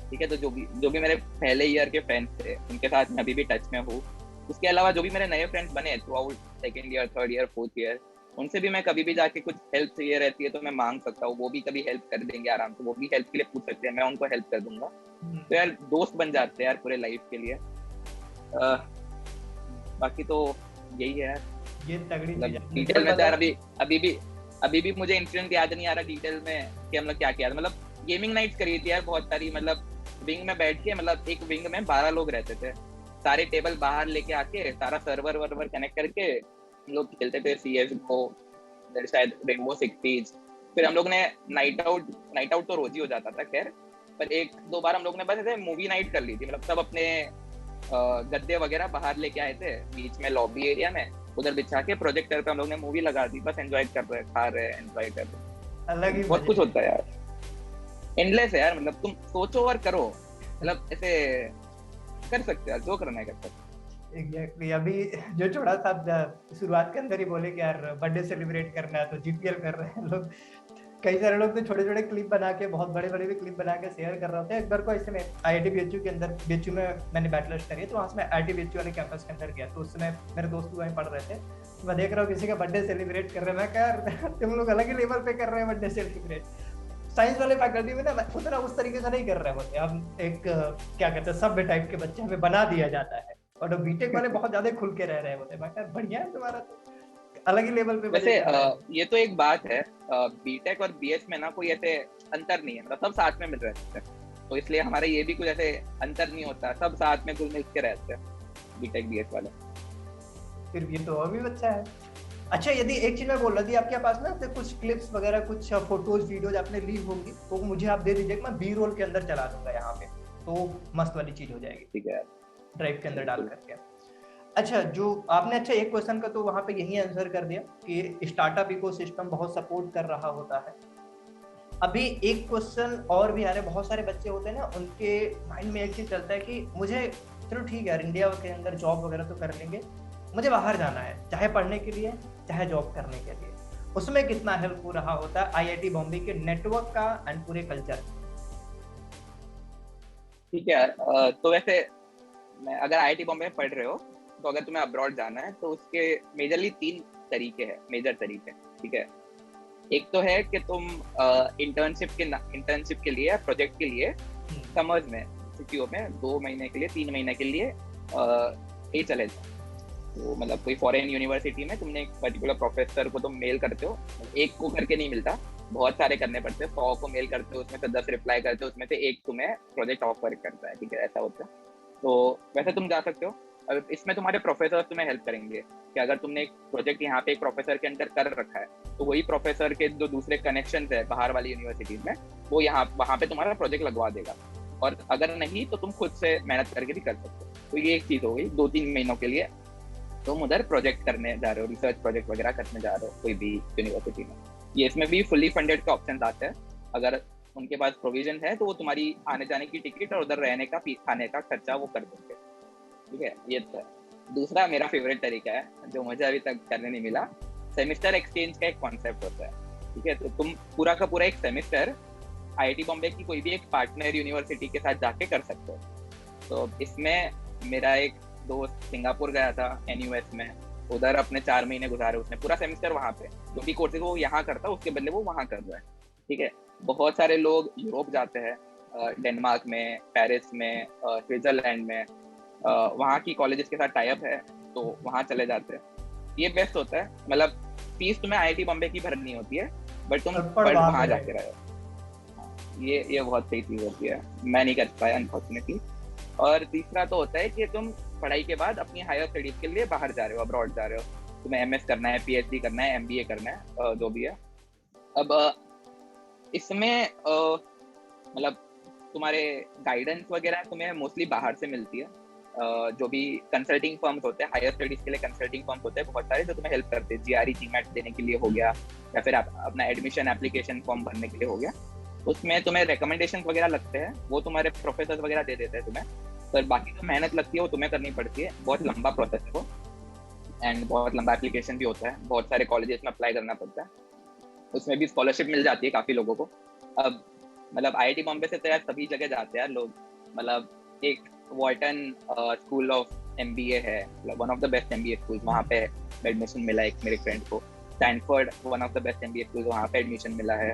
ठीक है, तो जो भी मेरे पहले ईयर के फ्रेंड्स थे उनके साथ मैं अभी भी टच में हूँ। उसके अलावा जो भी मेरे नए फ्रेंड्स बने through out second year, third year, fourth year, उनसे भी मैं कभी भी जाके कुछ हेल्प चाहिए रहती है तो मैं मांग सकता हूँ, वो भी कभी हेल्प कर देंगे आराम से, वो भी हेल्प के लिए पूछ सकते हैं, मैं उनको हेल्प कर दूंगा। तो यार दोस्त बन जाते हैं यार पूरे लाइफ के लिए। बाकी तो यही है यार, ये तगड़ी चीज है। डिटेल में तो यार अभी भी मुझे इंसिडेंट याद नहीं आ रहा डिटेल में कि हम लोग क्या किया था। मतलब गेमिंग नाइट्स करी थी यार बहुत सारी, मतलब विंग में बैठ के, मतलब एक विंग में 12 लोग रहते थे, सारे टेबल बाहर लेके आके सारा सर्वर वर्वर कनेक्ट करके हम लोग खेलते थे CS:GO, शायद रेनबो सिक्स सीज। फिर हम लोग ने नाइट आउट तो रोज ही हो जाता था खैर, पर एक दो बार हम लोग ने बस ऐसे मूवी नाइट कर ली थी। मतलब सब अपने गद्दे वगैरह बाहर लेके आए थे, बीच में लॉबी एरिया में उधर बिछा के प्रोजेक्टर पे हम लोग ने मूवी लगा दी, बस एंजॉय कर रहे, खा रहे, एंजॉय कर रहे। अलग ही बहुत मजे कुछ हैं। होता है यार, एंडलेस है यार। मतलब तुम सोचो और करो, मतलब ऐसे कर सकते हो, जो करना है कर सकते हो। एग्जैक्टली अभी जो छोड़ा सा शुरुआत के अंदर ही बोले कि यार बर्थडे सेलिब्रेट करना है तो GPL कर रहे हैं लोग। कई सारे लोग तो छोटे छोटे क्लिप बना के, बहुत बड़े बड़े भी क्लिप बना के शेयर कर रहे होते हैं। एक बार को ऐसे में IIT BHU के अंदर, BHU में मैंने बैचलर्स करी है, तो वहाँ से मैं IIT BHU वाले कैंपस के अंदर गया, तो उस समय मेरे दोस्त वहीं पढ़ रहे थे। तो मैं देख रहा हूँ किसी का बर्थडे सेलिब्रेट कर रहे हैं, मैं कह यार तुम लोग अलग ही लेवल पे कर रहे हैं बर्थडे सेलिब्रेट। साइंस वाले फैकल्टी में ना उतना उस तरीके से नहीं कर रहे होते, हम एक क्या कहते हैं सभ्य टाइप के बच्चे हमें बना दिया जाता है, और बीटेक वाले बहुत ज्यादा खुल के रह रहे होते हैं। मैं कहा बढ़िया है तुम्हारा, तो अलग ही लेवल पे वैसे मजे कर रहे हैं। ये तो एक बात है, बीटेक और BS में ना कोई ऐसे अंतर नहीं है, मतलब सब साथ में मिल रहे हैं, तो इसलिए हमारा ये भी कुछ ऐसे अंतर नहीं होता, सब साथ में घुल मिल के रहते हैं बीटेक BS वाले। फिर ये तो और भी अच्छा है। अच्छा, यदि एक चीज मैं बोल रहा थी, आपके पास ना तो कुछ क्लिप्स वगैरह, कुछ फोटोज वीडियोज आपने ली होंगी, तो मुझे आप दे दीजिए, मैं B रोल के अंदर चला दूंगा यहाँ पे, तो मस्त वाली चीज हो जाएगी ठीक है, ड्राइव के अंदर डाल करके। अच्छा, जो आपने अच्छा एक क्वेश्चन का तो वहां पे यही आंसर कर दिया कि स्टार्टअप इकोसिस्टम बहुत सपोर्ट कर रहा होता है। अभी एक क्वेश्चन और भी आ रहे, बहुत सारे बच्चे होते हैं ना, उनके माइंड में एक चीज चलता है कि मुझे चलो ठीक है यार, इंडिया के अंदर जॉब वगैरह तो कर लेंगे, मुझे बाहर जाना है, चाहे पढ़ने के लिए चाहे जॉब करने के लिए। उसमें कितना हेल्प हो रहा होता है IIT बॉम्बे के नेटवर्क का एंड पूरे कल्चर? ठीक है यार। तो वैसे अगर IIT बॉम्बे में पढ़ रहे हो, तो अगर तुम्हें अब्रॉड जाना है तो उसके मेजरली 3 तरीके हैं, मेजर तरीके। ठीक है, एक तो है कि तुम इंटर्नशिप के लिए, प्रोजेक्ट के लिए समर्स में, छुट्टियों में 2 महीने के लिए, 3 महीने के लिए कहीं चले जाओ। तो मतलब कोई फॉरेन यूनिवर्सिटी में तुमने एक पर्टिकुलर प्रोफेसर को तुम मेल करते हो, एक को करके नहीं मिलता, बहुत सारे करने पड़ते हैं, 100 को मेल करते हो, उसमें से 10 रिप्लाई करते हो, उसमें से एक तुम्हें प्रोजेक्ट ऑफर करता है। ठीक है, ऐसा होता है। तो वैसे तुम जा सकते हो। अब इसमें तुम्हारे प्रोफेसर तुम्हें हेल्प करेंगे कि अगर तुमने एक प्रोजेक्ट यहाँ पे एक प्रोफेसर के अंदर कर रखा है, तो वही प्रोफेसर के जो दूसरे कनेक्शन है बाहर वाली यूनिवर्सिटीज में, वो वहाँ पे तुम्हारा प्रोजेक्ट लगवा देगा। और अगर नहीं तो तुम खुद से मेहनत करके भी कर सकते हो। तो ये एक चीज हो गई, 2-3 महीनों के लिए तुम उधर प्रोजेक्ट करने जा रहे हो, रिसर्च प्रोजेक्ट वगैरह करने जा रहे हो कोई भी यूनिवर्सिटी में। ये इसमें भी फुली फंडेड का ऑप्शन आता है, अगर उनके पास प्रोविजन है तो वो तुम्हारी आने जाने की टिकट और उधर रहने का, खाने का खर्चा वो कर देंगे। ठीक है, ये तो है। दूसरा मेरा फेवरेट तरीका है, जो मुझे अभी तक करने नहीं मिला, सेमिस्टर एक्सचेंज का एक कॉन्सेप्ट होता है। ठीक है, तो तुम पूरा का पूरा एक सेमिस्टर IIT बॉम्बे की कोई भी एक पार्टनर यूनिवर्सिटी के साथ जाके कर सकते हो। तो इसमें मेरा एक दोस्त सिंगापुर गया था NUS में, उधर अपने 4 महीने गुजारे उसने, पूरा सेमेस्टर वहाँ पे, जो भी कोर्सेज वो यहाँ करता उसके बदले वो वहाँ कर रहा है। ठीक है, बहुत सारे लोग यूरोप जाते हैं, डेनमार्क में, पेरिस में, स्विट्जरलैंड में, वहाँ की कॉलेजेस के साथ टाई अप है, तो वहाँ चले जाते हैं। ये बेस्ट होता है, मतलब फीस तुम्हें IIT बॉम्बे की भरनी होती है, बट तुम वहाँ जाके रहे हो। ये बहुत सही चीज होती है, मैं नहीं कर पाया अनफॉर्चुनेटली। और तीसरा तो होता है कि तुम पढ़ाई के बाद अपनी हायर स्टडीज के लिए बाहर जा रहे हो, अब्रॉड जा रहे हो, तुम्हें MS करना है, PhD करना है, MBA करना है, जो भी है। अब इसमें मतलब तुम्हारे गाइडेंस वगैरह तुम्हें मोस्टली बाहर से मिलती है। जो भी कंसल्टिंग फर्म्स होते हैं, हायर स्टडीज के लिए कंसल्टिंग फर्म्स होते हैं बहुत सारे, जो तुम्हें हेल्प करते हैं, GRE GMAT देने के लिए हो गया, या फिर अपना एडमिशन एप्लीकेशन फॉर्म भरने के लिए हो गया। उसमें तुम्हें रिकमेंडेशन वगैरह लगते हैं, वो तुम्हारे प्रोफेसर वगैरह दे देते हैं तुम्हें, पर बाकी जो मेहनत लगती है वो तुम्हें करनी पड़ती है। बहुत लंबा प्रोसेस है वो, एंड बहुत लंबा एप्लीकेशन भी होता है, बहुत सारे कॉलेजेस में अप्लाई करना पड़ता है। उसमें भी स्कॉलरशिप मिल जाती है काफ़ी लोगों को। अब मतलब IIT बॉम्बे से तो यार सभी जगह जाते हैं यार लोग, मतलब एक वॉर्टन स्कूल ऑफ MBA है, one of the best MBA school, वहाँ पे एडमिशन मिला एक मेरे फ्रेंड को। Stanford one of the best MBA school, वहाँ पे एडमिशन मिला है।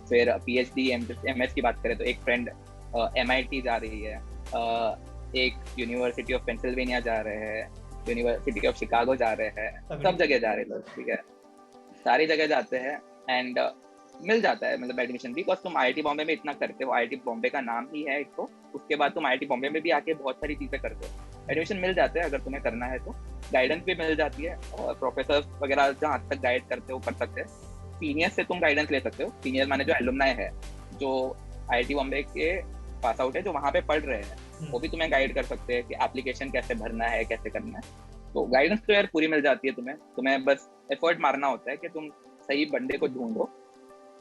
फिर PhD MS की बात करें तो एक फ्रेंड MIT जा रही है, एक यूनिवर्सिटी ऑफ पेंसिल्वेनिया जा रहे हैं, यूनिवर्सिटी ऑफ शिकागो जा रहे हैं, सब जगह जा रहे लोग। ठीक है, सारी जगह जाते हैं, एंड मिल जाता है मतलब एडमिशन भी, बिकॉज तुम IIT बॉम्बे में इतना करते हो, IIT बॉम्बे का नाम ही है एक तो, उसके बाद तुम IIT बॉम्बे में भी आके बहुत सारी चीजें करते हो। एडमिशन मिल जाते हैं अगर तुम्हें करना है तो, गाइडेंस भी मिल जाती है, और प्रोफेसर वगैरह जहाँ तक गाइड करते हो कर सकते हैं। सीनियर से तुम गाइडेंस ले सकते हो, सीनियर माने जो एलुमनाई है, जो आईआईटी बॉम्बे के पास आउट है, जो वहाँ पे पढ़ रहे हैं, वो भी तुम्हें गाइड कर सकते हैं कि एप्लीकेशन कैसे भरना है, कैसे करना है। तो गाइडेंस तो यार पूरी मिल जाती है तुम्हें बस एफर्ट मारना होता है कि तुम सही बंदे को ढूंढो।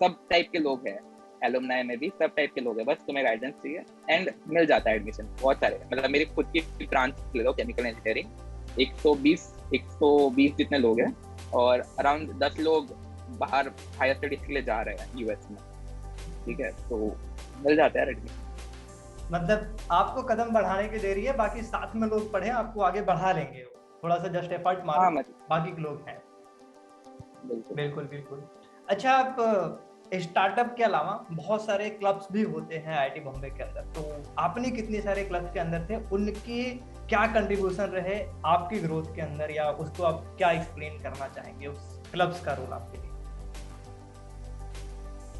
सब टाइप के लोग हैं एलुमनाई में भी, सब टाइप के लोग हैं, बस तुम्हें गाइडेंस चाहिए एंड मिल जाता है एडमिशन। बहुत सारे, मतलब मेरी खुद की ब्रांच ले लो केमिकल इंजीनियरिंग, 120 जितने लोग हैं, और अराउंड 10 लोग बाहर हायर स्टडीज के लिए जा रहे हैं यूएस में, ठीक है, तो मिल जाता है एडमिशन। मतलब आपको कदम बढ़ाने की देरी है, बाकी साथ में लोग पढ़े आपको आगे बढ़ा लेंगे, थोड़ा सा जस्ट एफर्ट मारो। हाँ, बाकी के लोग हैं। बिल्कुल बिल्कुल बिल्कुल। अच्छा, आप स्टार्टअप के अलावा बहुत सारे क्लब्स भी होते हैं आईआईटी बॉम्बे के अंदर, तो आपने कितने सारे क्लब्स के अंदर थे, उनकी क्या कंट्रीब्यूशन रहे आपकी ग्रोथ के अंदर, या उसको आप क्या एक्सप्लेन करना चाहेंगे उस क्लब्स का रोल आपके लिए?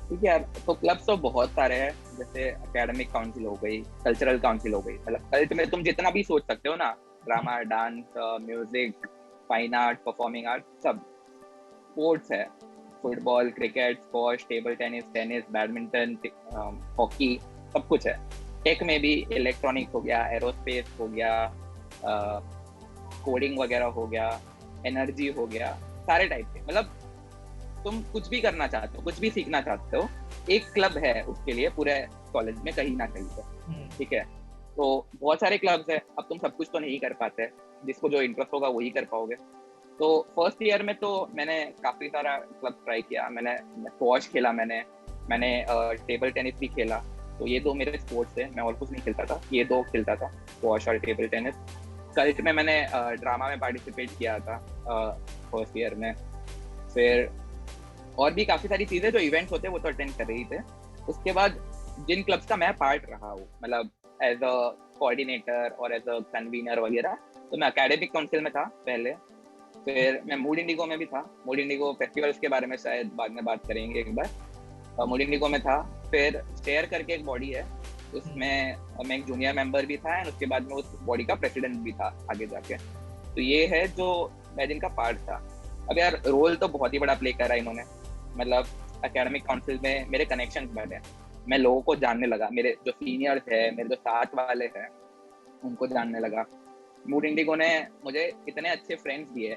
ठीक है यार, तो क्लब्स तो बहुत सारे हैं, जैसे एकेडमिक काउंसिल हो गई, कल्चरल काउंसिल हो गई, मतलब कल्ट में तुम जितना भी सोच सकते हो ना, drama, dance, music, fine art, performing art, सब। स्पोर्ट्स है, football, cricket, squash, table tennis, badminton, hockey, सब कुछ है। टेक में भी इलेक्ट्रॉनिक्स हो गया, एरोस्पेस हो गया, कोडिंग वगैरह हो गया, एनर्जी हो गया, सारे टाइप के। मतलब तुम कुछ भी करना चाहते हो, कुछ भी सीखना चाहते हो, एक क्लब है उसके लिए पूरे कॉलेज में कहीं ना कहीं पे, ठीक है। तो बहुत सारे क्लब्स है, अब तुम सब कुछ तो नहीं कर पाते, जिसको जो इंटरेस्ट होगा वही कर पाओगे। तो फर्स्ट ईयर में तो मैंने काफी सारा क्लब ट्राई किया, मैंने स्क्वॉश खेला, मैंने टेबल टेनिस भी खेला। तो ये दो मेरे स्पोर्ट्स थे, मैं और कुछ नहीं खेलता था, ये दो खेलता था, स्क्वॉश और टेबल टेनिस। कल्ट में मैंने ड्रामा में पार्टिसिपेट किया था फर्स्ट ईयर में। फिर और भी काफी सारी चीजें जो इवेंट्स होते हैं वो तो अटेंड कर रही थे। उसके बाद जिन क्लब्स का मैं पार्ट रहा हूँ, मतलब एज अ कोऑर्डिनेटर और एज अ कन्वीनर वगैरह, तो मैं एकेडमिक काउंसिल में था पहले, फिर मैं मूड इंडिगो में भी था। मूड इंडिगो फेस्टिवल्स के बारे में शायद बाद में बात करेंगे एक बार। मूड इंडिगो में था, फिर शेयर करके एक बॉडी है, उसमें मैं एक जूनियर मेंबर भी था, एंड उसके बाद में उस बॉडी का प्रेसिडेंट भी था आगे जाके। तो ये है जो मैं जिनका पार्ट था। अब यार रोल तो बहुत ही बड़ा प्ले करा इन्होंने, मतलब एकेडमिक काउंसिल में मेरे कनेक्शन बने, मैं लोगों को जानने लगा, मेरे जो सीनियर्स है, मेरे जो साथ वाले हैं उनको जानने लगा। मूड इंडिगो ने मुझे इतने अच्छे फ्रेंड्स दिए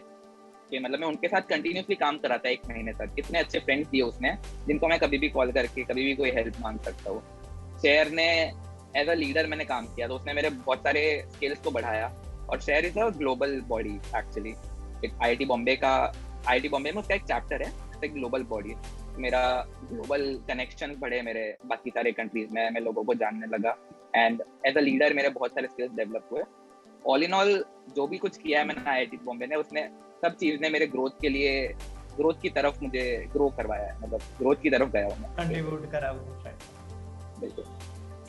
कि मतलब मैं उनके साथ कंटिन्यूसली काम करा था 1 महीने तक। इतने अच्छे फ्रेंड्स दिए उसने, जिनको मैं कभी भी कॉल करके कभी भी कोई हेल्प मांग सकता हूँ। शेयर ने एज अ लीडर मैंने काम किया, तो उसने मेरे बहुत सारे स्किल्स को बढ़ाया। और share is a global body actually, IIT Bombay में उसका एक चैप्टर है, एक ग्लोबल बॉडी। मेरा ग्लोबल कनेक्शन बढ़े मेरे बाकी सारे कंट्रीज में, मैं लोगों को जानने लगा, एंड एज अ लीडर मेरे बहुत सारे स्किल्स डेवलप हुए। ऑल इन ऑल जो भी कुछ किया है मैंने आईआईटी बॉम्बे ने, उसने सब चीज ने मेरे ग्रोथ के लिए, ग्रोथ की तरफ मुझे ग्रो करवाया है, मतलब ग्रोथ की तरफ गया हूँ मैं, कंट्रीब्यूट करा वो शायद। बिल्कुल।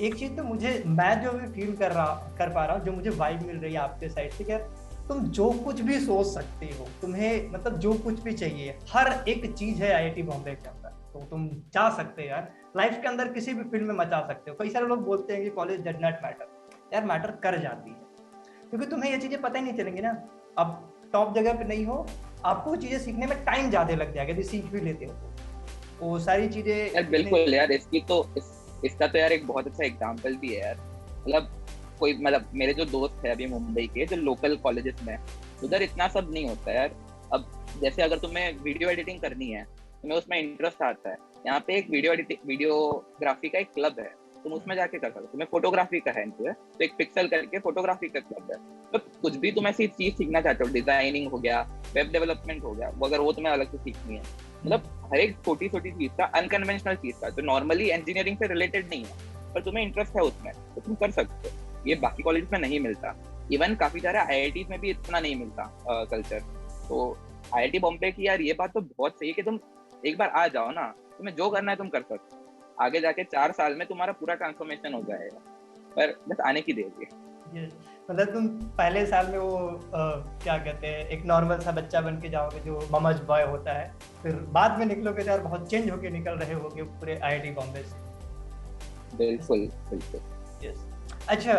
एक चीज तो मैं जो भी फील कर पा रहा हूँ, जो मुझे वाइब मिल रही है आपके साइड से, क्या तुम जो कुछ भी सोच सकते हो, तुम्हें मतलब जो कुछ भी चाहिए, हर एक चीज है आईआईटी बॉम्बे के अंदर। तो तुम जा सकते हो यार लाइफ के अंदर, किसी भी फील्ड में मचा सकते हो। कई सारे लोग बोलते हैं कि कॉलेज डज नॉट मैटर, यार मैटर कर जाती है, क्योंकि तुम्हें ये चीजें पता ही नहीं चलेंगी ना। अब टॉप जगह पे नहीं हो, आपको चीजें सीखने में टाइम ज्यादा लग जाएगा, यदि सीख भी लेते हो तो वो सारी चीजें यार बिल्कुल यार, इसका तो यार एक बहुत अच्छा एग्जांपल भी है यार। मतलब कोई, मतलब मेरे जो दोस्त है अभी मुंबई के, जो लोकल कॉलेजेस में, उधर इतना सब नहीं होता है यार। अब जैसे अगर तुम्हें वीडियो एडिटिंग करनी है, तुम्हें उसमें इंटरेस्ट आता है, यहाँ पे एक वीडियोग्राफी का एक क्लब है, तुम उसमें जाके कर सकते हो। तुम्हें फोटोग्राफी का है तो एक पिक्सल करके फोटोग्राफी का क्लब है। तो कुछ भी तुम ऐसी चीज सीखना चाहते हो, डिजाइनिंग हो गया, वेब डेवलपमेंट हो गया, अगर वो तुम्हें अलग से सीखनी है, मतलब हर एक छोटी छोटी चीज का, अनकन्वेंशनल चीज का, जो नॉर्मली इंजीनियरिंग से रिलेटेड नहीं है, पर तुम्हें इंटरेस्ट है उसमें, तो तुम कर सकते हो। ये बाकी कॉलेज में नहीं मिलता, इवन काफी सारे आईआईटी में भी इतना नहीं मिलता कल्चर। तो आईआईटी बॉम्बे की यार ये बात तो बहुत सही है कि तुम एक बार आ जाओ ना, तुम्हें जो करना है तुम कर सकते हो। आगे जाके 4 साल में तुम्हारा पूरा ट्रांसफॉर्मेशन हो जाएगा, पर बस आने की देर है। मतलब तुम पहले साल में वो क्या कहते हैं, एक नॉर्मल सा बच्चा बन के जाओगे जो ममज बॉय होता है, फिर बाद में निकलोगे तो यार बहुत चेंज होके निकल रहे होगे पूरे आईआईटी बॉम्बे से। बिल्कुल बिल्कुल। यस। अच्छा,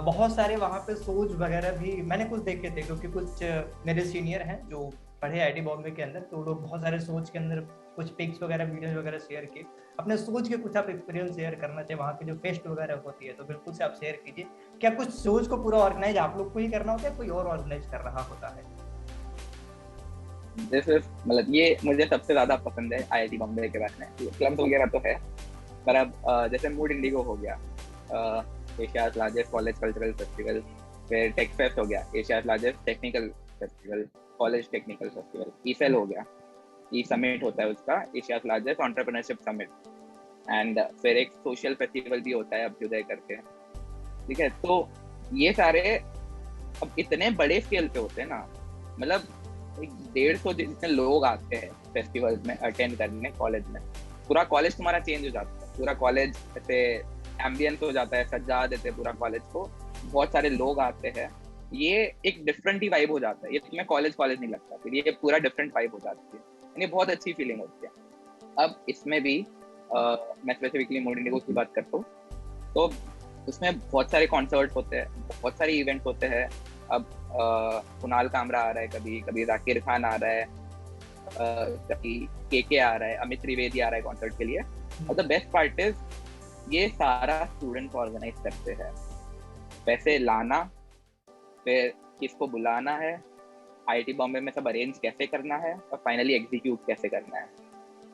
बहुत सारे वहाँ पे शोज वगैरह भी मैंने कुछ देखे थे, क्योंकि कुछ मेरे सीनियर हैं जो पढ़े आईआईटी बॉम्बे के अंदर, तो लोग बहुत सारे शोज के अंदर कुछ पिक्स वगैरह वीडियोज वगैरह शेयर किए। अपने सोच के कुछ आप एक्सपीरियंस शेयर करना चाहिए, वहाँ की जो फेस्ट वगैरह होती है तो बिल्कुल से आप शेयर कीजिए। क्या कुछ शोज को पूरा ऑर्गेनाइज आप लोग को ही करना होता है, कोई और ऑर्गेनाइज कर रहा होता है? जैसे मतलब ये मुझे सबसे ज्यादा पसंद है आईआईटी बॉम्बे के बारे में। क्लब्स वगैरह तो है, पर अब जैसे मूड इंडिगो हो गया, Asia's largest college cultural festival, फिर टेक फेस्ट हो गया, Asia's largest technical festival, college technical festival, E Cell हो गया, ई समिट होता है उसका, Asia's largest entrepreneurship summit, and फिर एक सोशल फेस्टिवल भी होता है अभ्युदय करके। ठीक है, तो ये सारे अब इतने बड़े स्केल पे होते हैं ना, मतलब 150 जितने लोग आते हैं फेस्टिवल्स में अटेंड करने कॉलेज में, पूरा कॉलेज तुम्हारा चेंज हो जाता है, पूरा कॉलेज ऐसे एम्बियंस हो जाता है, सजा देते हैं पूरा कॉलेज को, बहुत सारे लोग आते हैं, ये एक डिफरेंट ही वाइब हो जाता है, ये तुम्हें कॉलेज नहीं लगता, फिर ये पूरा डिफरेंट वाइब हो जाती है, यानी बहुत अच्छी फीलिंग होती है। अब इसमें भी मैं स्पेसिफिकली मूड इंडिगो की बात करता हूँ, तो उसमें बहुत सारे कॉन्सर्ट होते हैं, बहुत सारे इवेंट होते हैं। अब कुणाल कामरा आ रहा है, कभी कभी जाकिर खान आ रहा है, कभी के आ रहा है, अमित त्रिवेदी आ रहा है कॉन्सर्ट के लिए। और द बेस्ट पार्ट इज ये सारा स्टूडेंट्स ऑर्गेनाइज करते हैं, पैसे लाना, फिर किसको बुलाना है, आईआईटी बॉम्बे में सब अरेंज कैसे करना है, और फाइनली एग्जीक्यूट कैसे करना है,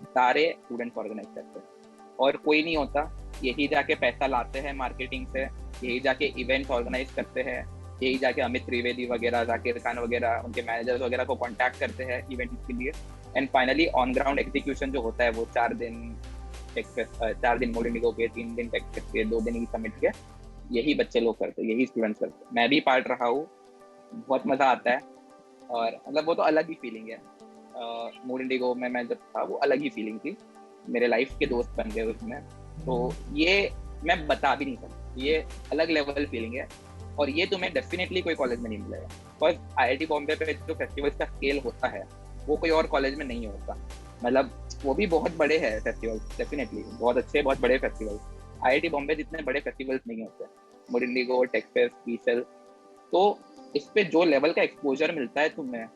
सारे स्टूडेंट्स ऑर्गेनाइज करते हैं। और कोई नहीं होता, यही जाके पैसा लाते हैं मार्केटिंग से, यही जाके इवेंट्स ऑर्गेनाइज करते हैं, यही जाके अमित त्रिवेदी वगैरह, जाकिर खान वगैरह, उनके मैनेजर्स वगैरह को कांटेक्ट करते हैं इवेंट्स के लिए, and finally on ground execution जो होता है वो 4 दिन मूड इंडिगो के, 3 दिन टेक फेस्ट के, 2 दिन ई समिट के, यही बच्चे लोग करते हैं, यही स्टूडेंट्स करते हैं। मैं भी पार्ट रहा हूँ, बहुत मजा आता है, और मतलब वो तो अलग ही फीलिंग है। मूड इंडिगो में मैं जब था वो अलग ही फीलिंग थी, मेरे लाइफ के दोस्त बन गए उसमें, तो ये मैं बता भी नहीं सकता, ये अलग लेवल फीलिंग है, और ये तुम्हें डेफिनेटली कोई कॉलेज में नहीं मिलेगा। बिकॉज आईआईटी बॉम्बे पे जो फेस्टिवल्स का स्केल होता है वो कोई और कॉलेज में नहीं होता, मतलब वो भी बहुत बड़े हैं फेस्टिवल्स, डेफिनेटली बहुत अच्छे, बहुत बड़े फेस्टिवल्स, आईआईटी बॉम्बे जितने बड़े फेस्टिवल्स नहीं होते, mood Indigo, tech fest, ECIL, तो इस पे जो लेवल का एक्सपोजर मिलता है तुम्हें,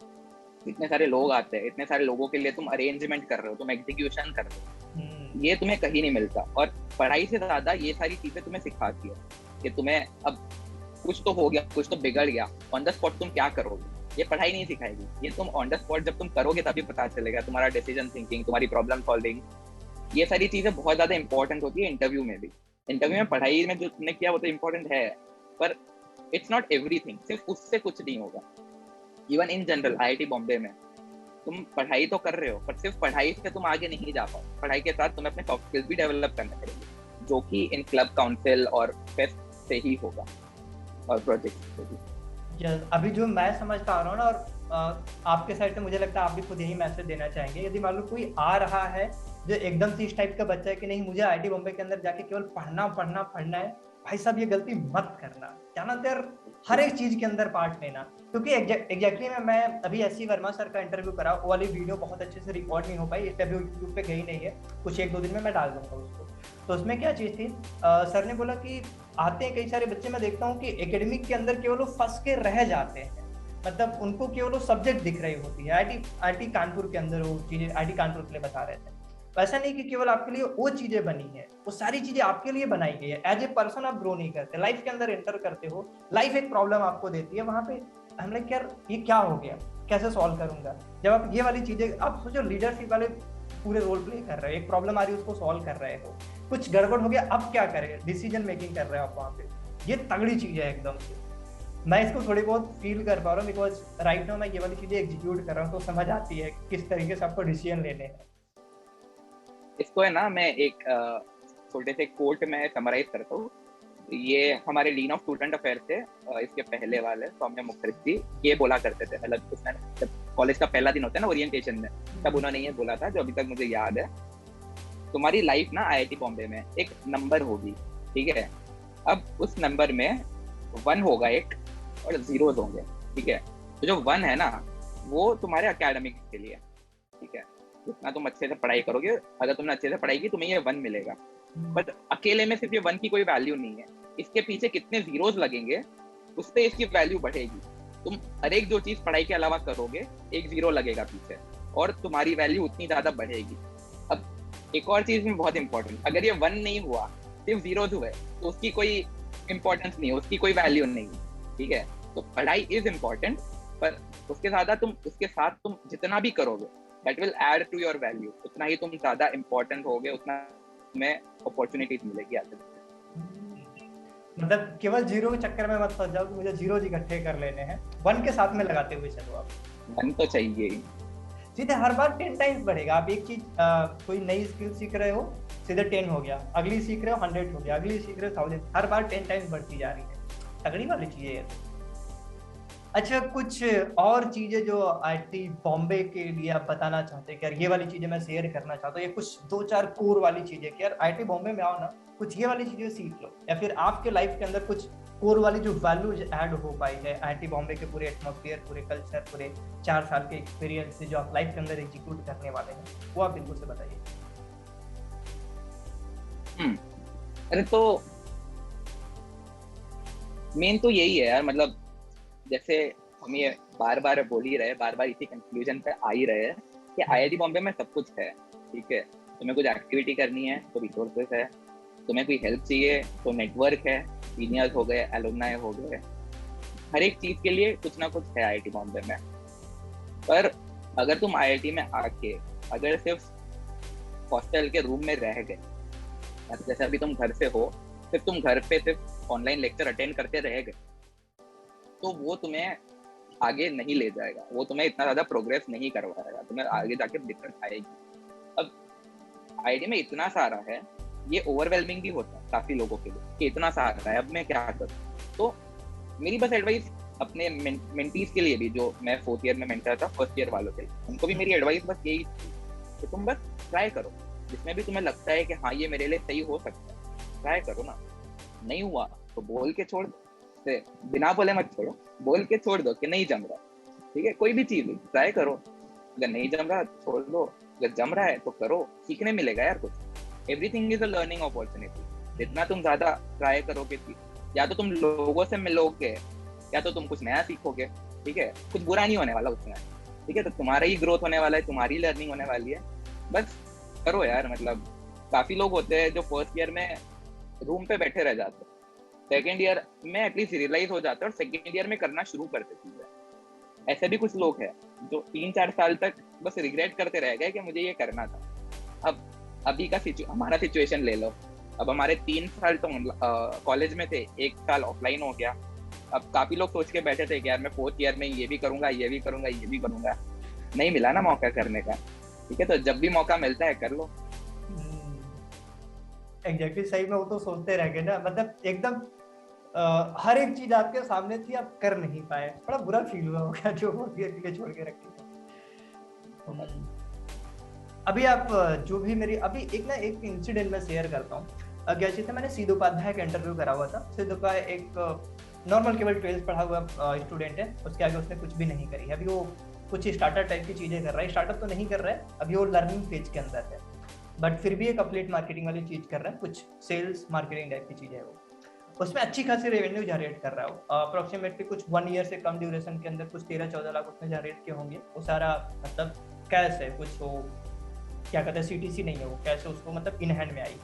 इतने सारे लोग आते हैं, इतने सारे लोगों के लिए तुम अरेंजमेंट कर रहे हो, तुम एग्जीक्यूशन कर रहे हो, ये तुम्हें कहीं नहीं मिलता। और पढ़ाई से ज्यादा ये सारी चीजें तुम्हें सिखाती है कि तुम्हें अब कुछ तो हो गया, कुछ तो बिगड़ गया, ऑन द स्पॉट तुम क्या करोगे, ये पढ़ाई नहीं सिखाएगी, ये तुम ऑन द स्पॉट जब तुम करोगे तभी पता चलेगा, तुम्हारा डिसीजन थिंकिंग, तुम्हारी प्रॉब्लम सॉल्विंग, ये सारी चीजें बहुत ज्यादा इंपॉर्टेंट होती है इंटरव्यू में भी। इंटरव्यू में पढ़ाई में जो तुमने किया वो तो इंपॉर्टेंट है, पर इट्स नॉट एवरीथिंग, सिर्फ उससे कुछ नहीं होगा। Even in general IIT Bombay में तुम पढ़ाई तो कर रहे हो, पर सिर्फ पढ़ाई से तुम आगे नहीं जा पाओ, पढ़ाई के साथ तुम्हें अपने सॉफ्ट स्किल्स भी डेवलप करने पड़ेंगे, जो कि इन क्लब काउंसिल और फेस्ट से ही होगा, और प्रोजेक्ट से भी। अभी जो मैं समझ पा रहा हूँ ना, और आपके साइड से मुझे लगता है आप भी खुद यही मैसेज देना चाहेंगे, यदि मान लो कोई आ रहा है जो एकदम से इस टाइप का बच्चा है कि नहीं मुझे आईआईटी बॉम्बे के अंदर जाके केवल पढ़ना पढ़ना पढ़ना है, भाई साहब ये गलती मत करना, क्या ना यार, हर एक चीज के अंदर पार्ट लेना। क्योंकि एग्जैक्टली मैं अभी एससी वर्मा सर का इंटरव्यू करा, वो वाली वीडियो बहुत अच्छे से रिकॉर्ड नहीं हो पाई, इस पे अभी यूट्यूब पे गई नहीं है, कुछ 1-2 दिन में मैं डाल दूंगा उसको। तो उसमें क्या चीज थी, सर ने बोला कि आते हैं कई सारे बच्चे, मैं देखता हूँ कि एकेडमिक के अंदर केवल वो फंस के रह जाते हैं, मतलब उनको केवल वो सब्जेक्ट दिख रही होती है। आईआईटी कानपुर के अंदर वो चीजें आईआईटी कानपुर के लिए बता रहे थे, ऐसा नहीं कि केवल आपके लिए वो चीजें बनी है, वो सारी चीजें आपके लिए बनाई गई है। एज ए पर्सन आप ग्रो नहीं करते, लाइफ के अंदर एंटर करते हो, लाइफ एक प्रॉब्लम आपको देती है, वहां पे हम लाइक यार ये क्या हो गया, कैसे सॉल्व करूंगा। जब आप ये वाली चीजें, आप सोचो लीडरशिप वाले पूरे रोल प्ले कर रहे हो, एक प्रॉब्लम आ रही है उसको सॉल्व कर रहे हो, कुछ गड़बड़ हो गया अब क्या करें, डिसीजन मेकिंग कर रहे हो आप वहाँ पे, ये तगड़ी चीज है एकदम से। मैं इसको थोड़ी बहुत फील कर पा रहा हूँ, बिकॉज राइट नाउ मैं ये वाली चीजें एग्जीक्यूट कर रहा हूँ, तो समझ आती है किस तरीके से आपको डिसीजन लेने हैं। इसको है ना, मैं एक छोटे से कोट में समराइज करता हूँ। ये हमारे डीन ऑफ स्टूडेंट अफेयर थे, इसके पहले वाले सौम्या मुखर्जी, ये बोला करते थे, मतलब उसमें जब कॉलेज का पहला दिन होता है ना ओरिएंटेशन में, तब उन्होंने ये बोला था, जो अभी तक मुझे याद है, तुम्हारी लाइफ ना आईआईटी बॉम्बे में एक नंबर होगी, ठीक है, अब उस नंबर में 1 होगा एक, और 0 होंगे, ठीक है, तो जो 1 है ना वो तुम्हारे अकेडमिक्स के लिए, ठीक है, जितना तुम अच्छे से पढ़ाई करोगे, अगर तुमने अच्छे से पढ़ाई की तुम्हें ये 1 मिलेगा, बट अकेले में सिर्फ ये 1 की कोई वैल्यू नहीं है, इसके पीछे कितने जीरोस लगेंगे उस पे इसकी वैल्यू बढ़ेगी। तुम हर एक जो चीज पढ़ाई के अलावा करोगे, एक जीरो लगेगा पीछे और तुम्हारी वैल्यू उतनी ज्यादा बढ़ेगी। अब एक और चीज में बहुत इंपॉर्टेंट, अगर ये 1 नहीं हुआ, सिर्फ जीरोस हुए, तो उसकी कोई इंपॉर्टेंस नहीं है, उसकी कोई वैल्यू नहीं है, ठीक है। तो पढ़ाई इज इम्पोर्टेंट, पर उसके साथ तुम जितना भी करोगे that will add to your value, उतना ही तुम ज्यादा इंपॉर्टेंट होगे, उतना तुम्हें अपॉर्चुनिटीज मिलेगी आगे। मतलब केवल जीरो के चक्कर में मत फंस जाओ कि मुझे जीरो इकट्ठे कर लेने हैं, 1 के साथ में लगाते हुए चलो। आप 1 तो चाहिए ही, सीधे हर बार 10 टाइम्स बढ़ेगा। आप एक चीज कोई नई स्किल सीख रहे हो, सीधे 10 हो गया, अगली सीख रहे हो 100 हो गया, अगली सीख रहे हो 1000, हर बार 10 टाइम्स बढ़ती जा रही है। तगड़ी वाली चीज है। अच्छा, कुछ और चीजें जो आईआईटी बॉम्बे के लिए आप बताना चाहते हैं कि यार ये वाली चीजें मैं शेयर करना चाहता हूँ, ये कुछ 2-4 कोर वाली चीजें कि यार आईआईटी बॉम्बे में आओ ना, कुछ ये वाली चीजें सीख लो, या फिर आपके लाइफ के अंदर कुछ कोर वाली जो वैल्यूज ऐड हो पाई है आईआईटी बॉम्बे के पूरे एटमॉस्फेयर, पूरे कल्चर, पूरे 4 साल के एक्सपीरियंस से जो आप लाइफ के अंदर एग्जीक्यूट करने वाले हैं, वो आप बिल्कुल से बताइए। अरे तो मेन तो यही है यार, मतलब जैसे हम ये बार बार बोल ही रहे, बार बार इसी कंक्लूजन पे आ ही रहे हैं कि आईआईटी बॉम्बे में सब कुछ है, ठीक है। तुम्हें कुछ एक्टिविटी करनी है तो रिसोर्सेस है, तुम्हें कोई हेल्प चाहिए तो नेटवर्क है, सीनियर्स हो गए, एलुमनाई हो गए, हर एक चीज के लिए कुछ ना कुछ है आईआईटी बॉम्बे में। पर अगर तुम आईआईटी में आके अगर सिर्फ हॉस्टल के रूम में रह गए, जैसे अभी तुम घर से हो, सिर्फ तुम घर पे सिर्फ ऑनलाइन लेक्चर अटेंड करते रह गए, तो वो तुम्हें आगे नहीं ले जाएगा, वो तुम्हें इतना ज्यादा प्रोग्रेस नहीं करवाएगा, तुम्हें आगे जाके दिक्कत आएगी। अब आईआईटी में इतना सारा है, ये ओवरवेलमिंग भी होता है काफी लोगों के लिए कि इतना सारा है, अब मैं क्या करूं। तो मेरी बस एडवाइस अपने मेंटीज के लिए भी, जो मैं 4th ईयर में मेंटर था, 1st ईयर वालों के लिए, उनको भी मेरी एडवाइस बस यही थी कि तुम बस ट्राई करो, जिसमें भी तुम्हें लगता है कि हाँ ये मेरे लिए सही हो सकता है, ट्राई करो ना। नहीं हुआ तो बोल के छोड़ दो, बिना बोले मत छोड़ो, बोल के छोड़ दो कि नहीं जम रहा, ठीक है। कोई भी चीज ट्राई करो, अगर नहीं जम रहा छोड़ दो, अगर जम रहा है तो करो, सीखने मिलेगा यार कुछ। Everything is a learning opportunity. जितना तुम ज्यादा ट्राई करोगे, या तो तुम लोगों से मिलोगे, या तो तुम कुछ नया सीखोगे, ठीक है। कुछ बुरा नहीं होने वाला उसमें, ठीक है। तो तुम्हारा ही ग्रोथ होने वाला है, तुम्हारी लर्निंग होने वाली है, बस करो यार। मतलब काफी लोग होते हैं जो 1st ईयर में रूम पे बैठे रह जाते हैं, 2nd ईयर में एटलीस्ट रियलाइज हो जाता है और 2nd ईयर में करना शुरू करते चीजें। ऐसे भी कुछ लोग हैं जो 3-4 साल तक बस रिग्रेट करते रह गए कि मुझे ये करना था। अब अभी का हमारा सिचुएशन ले लो, अब हमारे 3 साल तो कॉलेज में थे, 1 साल ऑफलाइन हो गया। अब काफी लोग सोच के बैठे थे कि यार मैं 4th ईयर में ये भी करूंगा, ये भी करूंगा, ये भी करूंगा, नहीं मिला ना मौका करने का, ठीक है। तो जब भी मौका मिलता है कर लो। एग्जैक्टली सही में वो तो सोचते रह गए ना, मतलब एकदम हर एक चीज आपके सामने थी, आप कर नहीं पाए, बड़ा बुरा फील हुआ होगा जो के छोड़ के रखे। अभी आप जो भी मेरी अभी एक इंसिडेंट में शेयर करता हूँ। क्या चीज था, मैंने सिद्धू उपाध्याय का इंटरव्यू करा हुआ था। सिद्धू का एक नॉर्मल केवल 12th पढ़ा हुआ स्टूडेंट है, उसके आगे उसने कुछ भी नहीं करी। अभी वो कुछ स्टार्टअप टाइप की चीजें कर रहा है, स्टार्टअप तो नहीं कर रहा है, अभी वो लर्निंग फेज के अंदर है, बट फिर भी एक अपलेट मार्केटिंग वाली चीज कर रहा है, कुछ सेल्स मार्केटिंग टाइप की चीजें है वो, उसमें अच्छी खासी रेवेन्यू जनरेट कर रहा है। अप्रोक्सीमेटली कुछ 1 ईयर से कम ड्यूरेशन के अंदर कुछ 13-14 लाख उसने जनरेट किए होंगे। वो सारा मतलब कैश है, कुछ वो क्या कहते हैं सीटीसी नहीं है, वो कैश उसको मतलब इन हैंड में आई।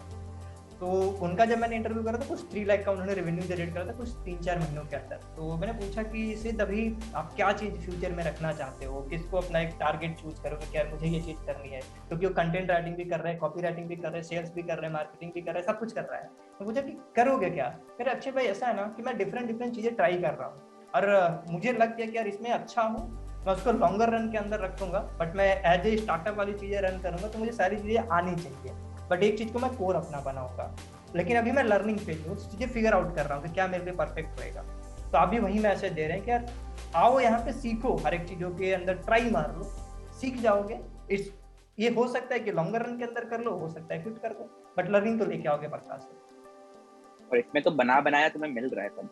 तो उनका जब मैंने इंटरव्यू करा था, कुछ 3 लाख का उन्होंने रेवेन्यू जनरेट करा था कुछ 3-4 महीनों के अंदर। तो मैंने पूछा कि सिद्ध अभी आप क्या चीज़ फ्यूचर में रखना चाहते हो, किसको अपना एक टारगेट चूज करोगे कि यार मुझे ये चीज़ करनी है, क्योंकि वो कंटेंट राइटिंग भी कर रहे हैं, कॉपी राइटिंग भी कर रहे हैं, सेल्स भी कर रहे हैं, मार्केटिंग भी कर रहे हैं, सब कुछ कर रहा है। तो मुझे कि करोगे क्या? मेरे अक्षय भाई ऐसा है ना कि मैं डिफरेंट चीज़ें ट्राई कर रहा हूँ और मुझे लग गया कि यार इसमें अच्छा हूँ, मैं उसको लॉन्गर रन के अंदर रखूंगा, बट मैं एज ए स्टार्टअप वाली चीज़ें रन करूंगा तो मुझे सारी चीज़ें आनी चाहिए, बट एक चीज़ को मैं कोर अपना बनाऊंगा। लेकिन अभी मैं लर्निंग फेज हूँ, चीज़ें फिगर आउट कर रहा हूँ कि क्या मेरे लिए परफेक्ट होएगा। तो अभी वही मैसेज दे रहे हैं कि यार आओ यहाँ पे सीखो, हर एक चीज़ों के अंदर ट्राई मार लो, सीख जाओगे। इस ये हो सकता है कि लॉन्गर रन के अंदर कर लो, हो सकता है क्विट कर दो, बट लर्निंग तो लेके आओगे पक्का से। और इसमें तो बना बनाया तुम्हें मिल रहा है सब।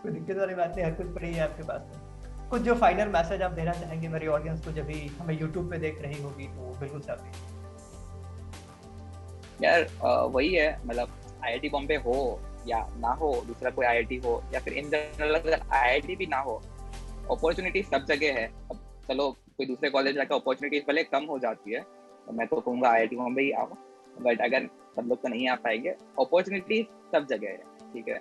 कोई दिक्कत वाली बात नहीं, हर कुछ पड़ी है आपके पास में। कुछ जो फाइनल मैसेज आप देना चाहेंगे मेरी ऑडियंस को, जब भी हमें यूट्यूब पे देख रही होगी, तो बिल्कुल सब यार वही है, मतलब आईआईटी बॉम्बे हो या ना हो, दूसरा कोई आईआईटी हो, या फिर इन जनरल अगर आईआईटी भी ना हो, अपॉर्चुनिटी सब जगह है। अब चलो कोई दूसरे कॉलेज जाकर अपॉर्चुनिटी भले कम हो जाती है, तो मैं तो कहूँगा आईआईटी बॉम्बे ही आओ। बट अगर सब लोग तो नहीं आ पाएंगे, अपॉर्चुनिटी सब जगह है, ठीक है।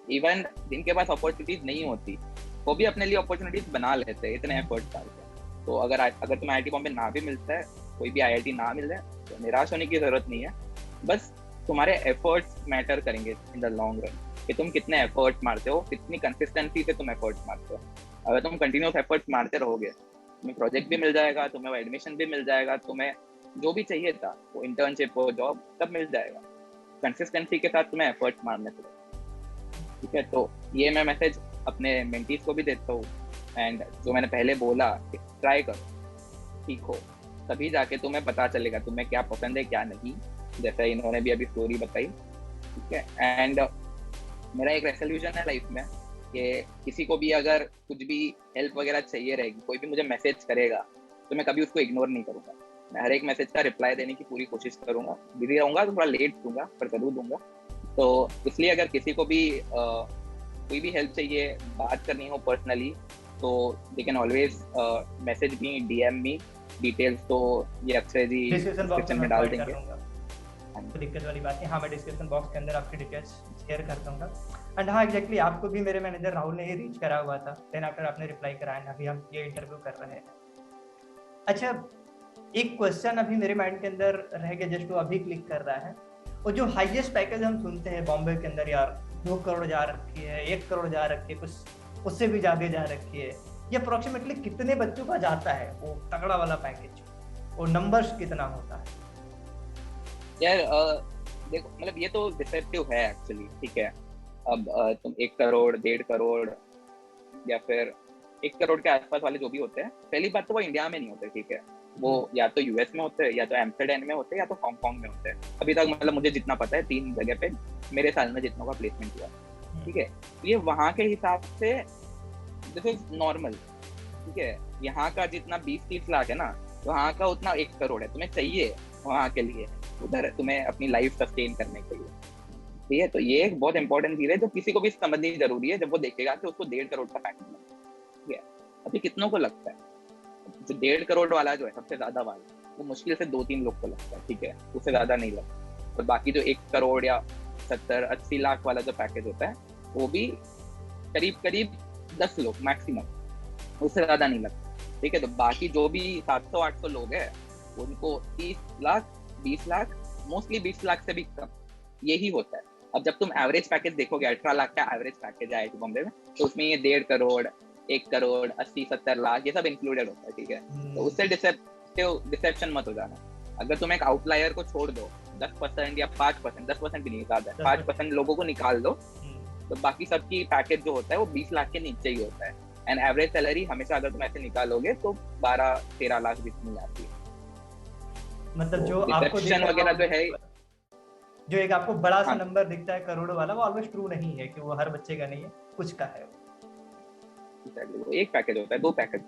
इवन जिनके पास अपॉर्चुनिटीज नहीं होती वो भी अपने लिए अपॉर्चुनिटीज बना लेते हैं इतने एफर्ट्स डालते हैं। तो अगर तुम्हें आईआईटी बॉम्बे ना भी मिलता है, कोई भी आईआईटी ना मिल जाए, तो निराश होने की जरूरत नहीं है। बस तुम्हारे एफर्ट्स मैटर करेंगे इन द लॉन्ग रन, कि तुम कितने एफर्ट्स मारते हो, कितनी कंसिस्टेंसी से तुम एफर्ट्स मारते हो। अगर तुम कंटिन्यूस एफर्ट्स मारते रहोगे, तुम्हें प्रोजेक्ट भी मिल जाएगा, तुम्हें एडमिशन भी मिल जाएगा, तुम्हें जो भी चाहिए था, वो इंटर्नशिप हो, जॉब, सब मिल जाएगा। कंसिस्टेंसी के साथ तुम्हें एफर्ट्स मारने पड़ेगा, ठीक है। तो ये मैं मैसेज अपने मेंटीज को भी देता हूँ। एंड जो मैंने पहले बोला कि ट्राई करो, सीखो, तभी जाके तुम्हें पता चलेगा तुम्हें क्या पसंद है क्या नहीं। जैसा इन्होंने भी अभी स्टोरी बताई, ठीक है। एंड मेरा एक रेजोल्यूशन है लाइफ में कि किसी को भी अगर कुछ भी हेल्प वगैरह चाहिए रहेगी, कोई भी मुझे मैसेज करेगा, तो मैं कभी उसको इग्नोर नहीं करूँगा। मैं हर एक मैसेज का रिप्लाई देने की पूरी कोशिश करूँगा। बिजी रहूँगा तो थोड़ा लेट दूंगा, पर जरूर दूंगा। तो इसलिए अगर किसी को भी कोई भी हेल्प चाहिए, बात करनी हो पर्सनली, तो they can always message me, DM me. Details तो ये अक्षय जी डिस्क्रिप्शन में डाल देंगे, तो दिक्कत वाली बात है। हाँ, मैं डिस्क्रिप्शन बॉक्स के अंदर आपकी डिटेल्स शेयर कर दूंगा। एंड हाँ, एग्जैक्टली आपको भी मेरे मैनेजर राहुल ने ही रीच करा हुआ था, देन आफ्टर आपने रिप्लाई कराया ना, अभी हम ये इंटरव्यू कर रहे हैं। अच्छा, एक क्वेश्चन अभी मेरे माइंड के अंदर रह गया, जस्ट वो अभी क्लिक कर रहा है। और जो हाईएस्ट पैकेज हम सुनते हैं बॉम्बे के अंदर, यार 2 करोड़ जा रखी है, 1 करोड़ जा रखी है, कुछ उससे भी ज्यादा जा रखी है, ये अप्रोक्सीमेटली कितने बच्चों का जाता है वो तगड़ा वाला पैकेज, और नंबर्स कितना होता है? यार देखो, मतलब ये तो डिसेप्टिव है एक्चुअली, ठीक है। अब तुम 1 करोड़, 1.5 करोड़ या फिर 1 करोड़ के आसपास वाले जो भी होते हैं, पहली बात तो वो इंडिया में नहीं होते, ठीक है। वो या तो यूएस में होते हैं, या तो एम्स्टर्डम में होते हैं, या तो हांगकांग में होते हैं। अभी तक मतलब मुझे जितना पता है 3 जगह पे मेरे साल में जितनों का प्लेसमेंट हुआ, ठीक है। ये वहाँ के हिसाब से दिस इज नॉर्मल, ठीक है। यहाँ का जितना 20-30 लाख है ना, वहाँ का उतना 1 करोड़ है तुम्हें चाहिए वहाँ के लिए, उधर तुम्हें अपनी लाइफ सस्टेन करने के लिए, ठीक है। तो ये एक बहुत इंपॉर्टेंट चीज है जो किसी को भी समझनी जरूरी है, जब वो देखेगा कि उसको 1.5 करोड़ का पैकेज मिला, ठीक है। अभी कितनों को लगता है, जो 1.5 करोड़ वाला जो है सबसे ज्यादा वाला, वो मुश्किल से 2-3 लोग को लगता है, ठीक है, उससे ज्यादा नहीं लगता। और बाकी जो 1 करोड़ या 70-80 लाख वाला जो पैकेज होता है, वो भी करीब 10 लोग मैक्सिमम, उससे ज्यादा नहीं लगता, ठीक है। तो बाकी जो भी 700-800 लोग हैं, उनको 30 लाख, 20 लाख, मोस्टली 20 लाख से भी कम यही होता है। अब जब तुम एवरेज पैकेज देखोगे, 18 लाख का एवरेज पैकेज है आईआईटी बॉम्बे में, तो उसमें ये 1.5 करोड़, 1 करोड़, 80-70 लाख, ये सब इंक्लूडेड होता है, ठीक है। तो उससे डिसेप्शन मत हो जाना। अगर तुम एक आउटलायर को छोड़ दो, 10% या 5%, 10% भी नहीं, ज्यादा 5% लोगों को निकाल दो, तो बाकी सबकी पैकेज जो होता है वो 20 लाख के नीचे ही होता है। एंड एवरेज सैलरी हमेशा अगर तुम ऐसे निकालोगे तो 12-13 लाख जितनी आती है। मतलब जो तो आपको वगैरह जो है, जो एक आपको बड़ा सा नंबर दिखता है करोड़ वाला, वो ऑलवेज ट्रू नहीं है, कि वो हर बच्चे का नहीं है, कुछ का है। वो एक पैकेज होता है, 2 पैकेज।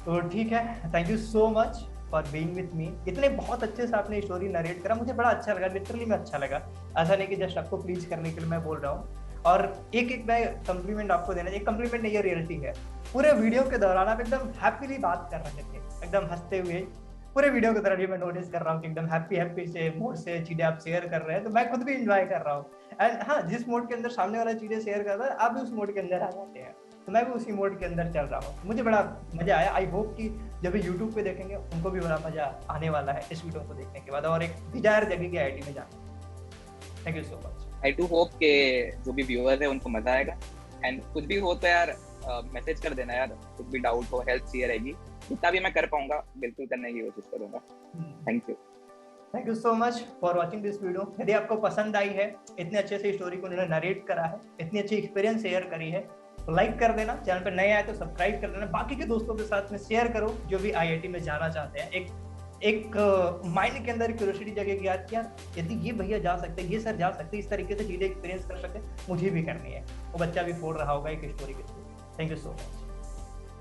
तो ठीक है, thank you so much for being with me. इतने बहुत अच्छे से आपने स्टोरी नरेट करा, मुझे बड़ा अच्छा लगा, लिटरली में अच्छा लगा। ऐसा नहीं कि जस्ट आपको प्लीज करने के लिए मैं बोल रहा हूँ। और एक मैं कम्प्लीमेंट आपको देना, एक कम्प्लीमेंट नहीं, ये रियलिटी है। पूरे वीडियो के दौरान आप एकदम हैप्पीली बात कर रहे थे, एकदम हंसते हुए पूरे वीडियो के दौरान। ये मैं नोटिस कर रहा हूँ कि एकदम हैप्पी से मूड से चीजें आप शेयर कर रहे हैं, तो मैं खुद भी इंजॉय कर रहा हूँ। एंड हाँ, जिस मोड के अंदर सामने वाला चीजें शेयर कर रहा है, आप भी उस मोड के अंदर आ जाते हैं, तो मैं भी उसी मोड के अंदर चल रहा हूँ। मुझे बड़ा मजा आया। आई होप कि जब यूट्यूब पे देखेंगे उनको भी बड़ा मजा आने वाला है इस वीडियो को देखने के बाद, और एक डिजायर जगह के आईआईटी में जाना। Thank you so much. I do hope के जो भी व्यूअर्स है उनको मजा आएगा। एंड कुछ भी हो तो यार मैसेज कर देना यार, कुछ भी डाउट हो, हेल्प चाहिए रहेगी, जितना भी मैं कर पाऊंगा बिल्कुल करने की कोशिश करूंगा। Thank you so much for watching this video. यदि आपको पसंद आई है, इतने अच्छे से स्टोरी को उन्होंने नरेट करा है, इतनी अच्छी एक्सपीरियंस शेयर करी है, तो लाइक कर देना। चैनल पर नए आए तो सब्सक्राइब कर देना। बाकी के दोस्तों के साथ में शेयर करो जो भी आईआईटी में जाना चाहते हैं। एक माइंड के अंदर क्यूरियोसिटी जगह की याद किया, यदि ये भैया जा सकते, ये सर जा सकते, इस तरीके से चीजें एक्सपीरियंस कर सकते, मुझे भी करनी है। वो बच्चा भी फोड़ रहा होगा एक स्टोरी के through. Thank you so much.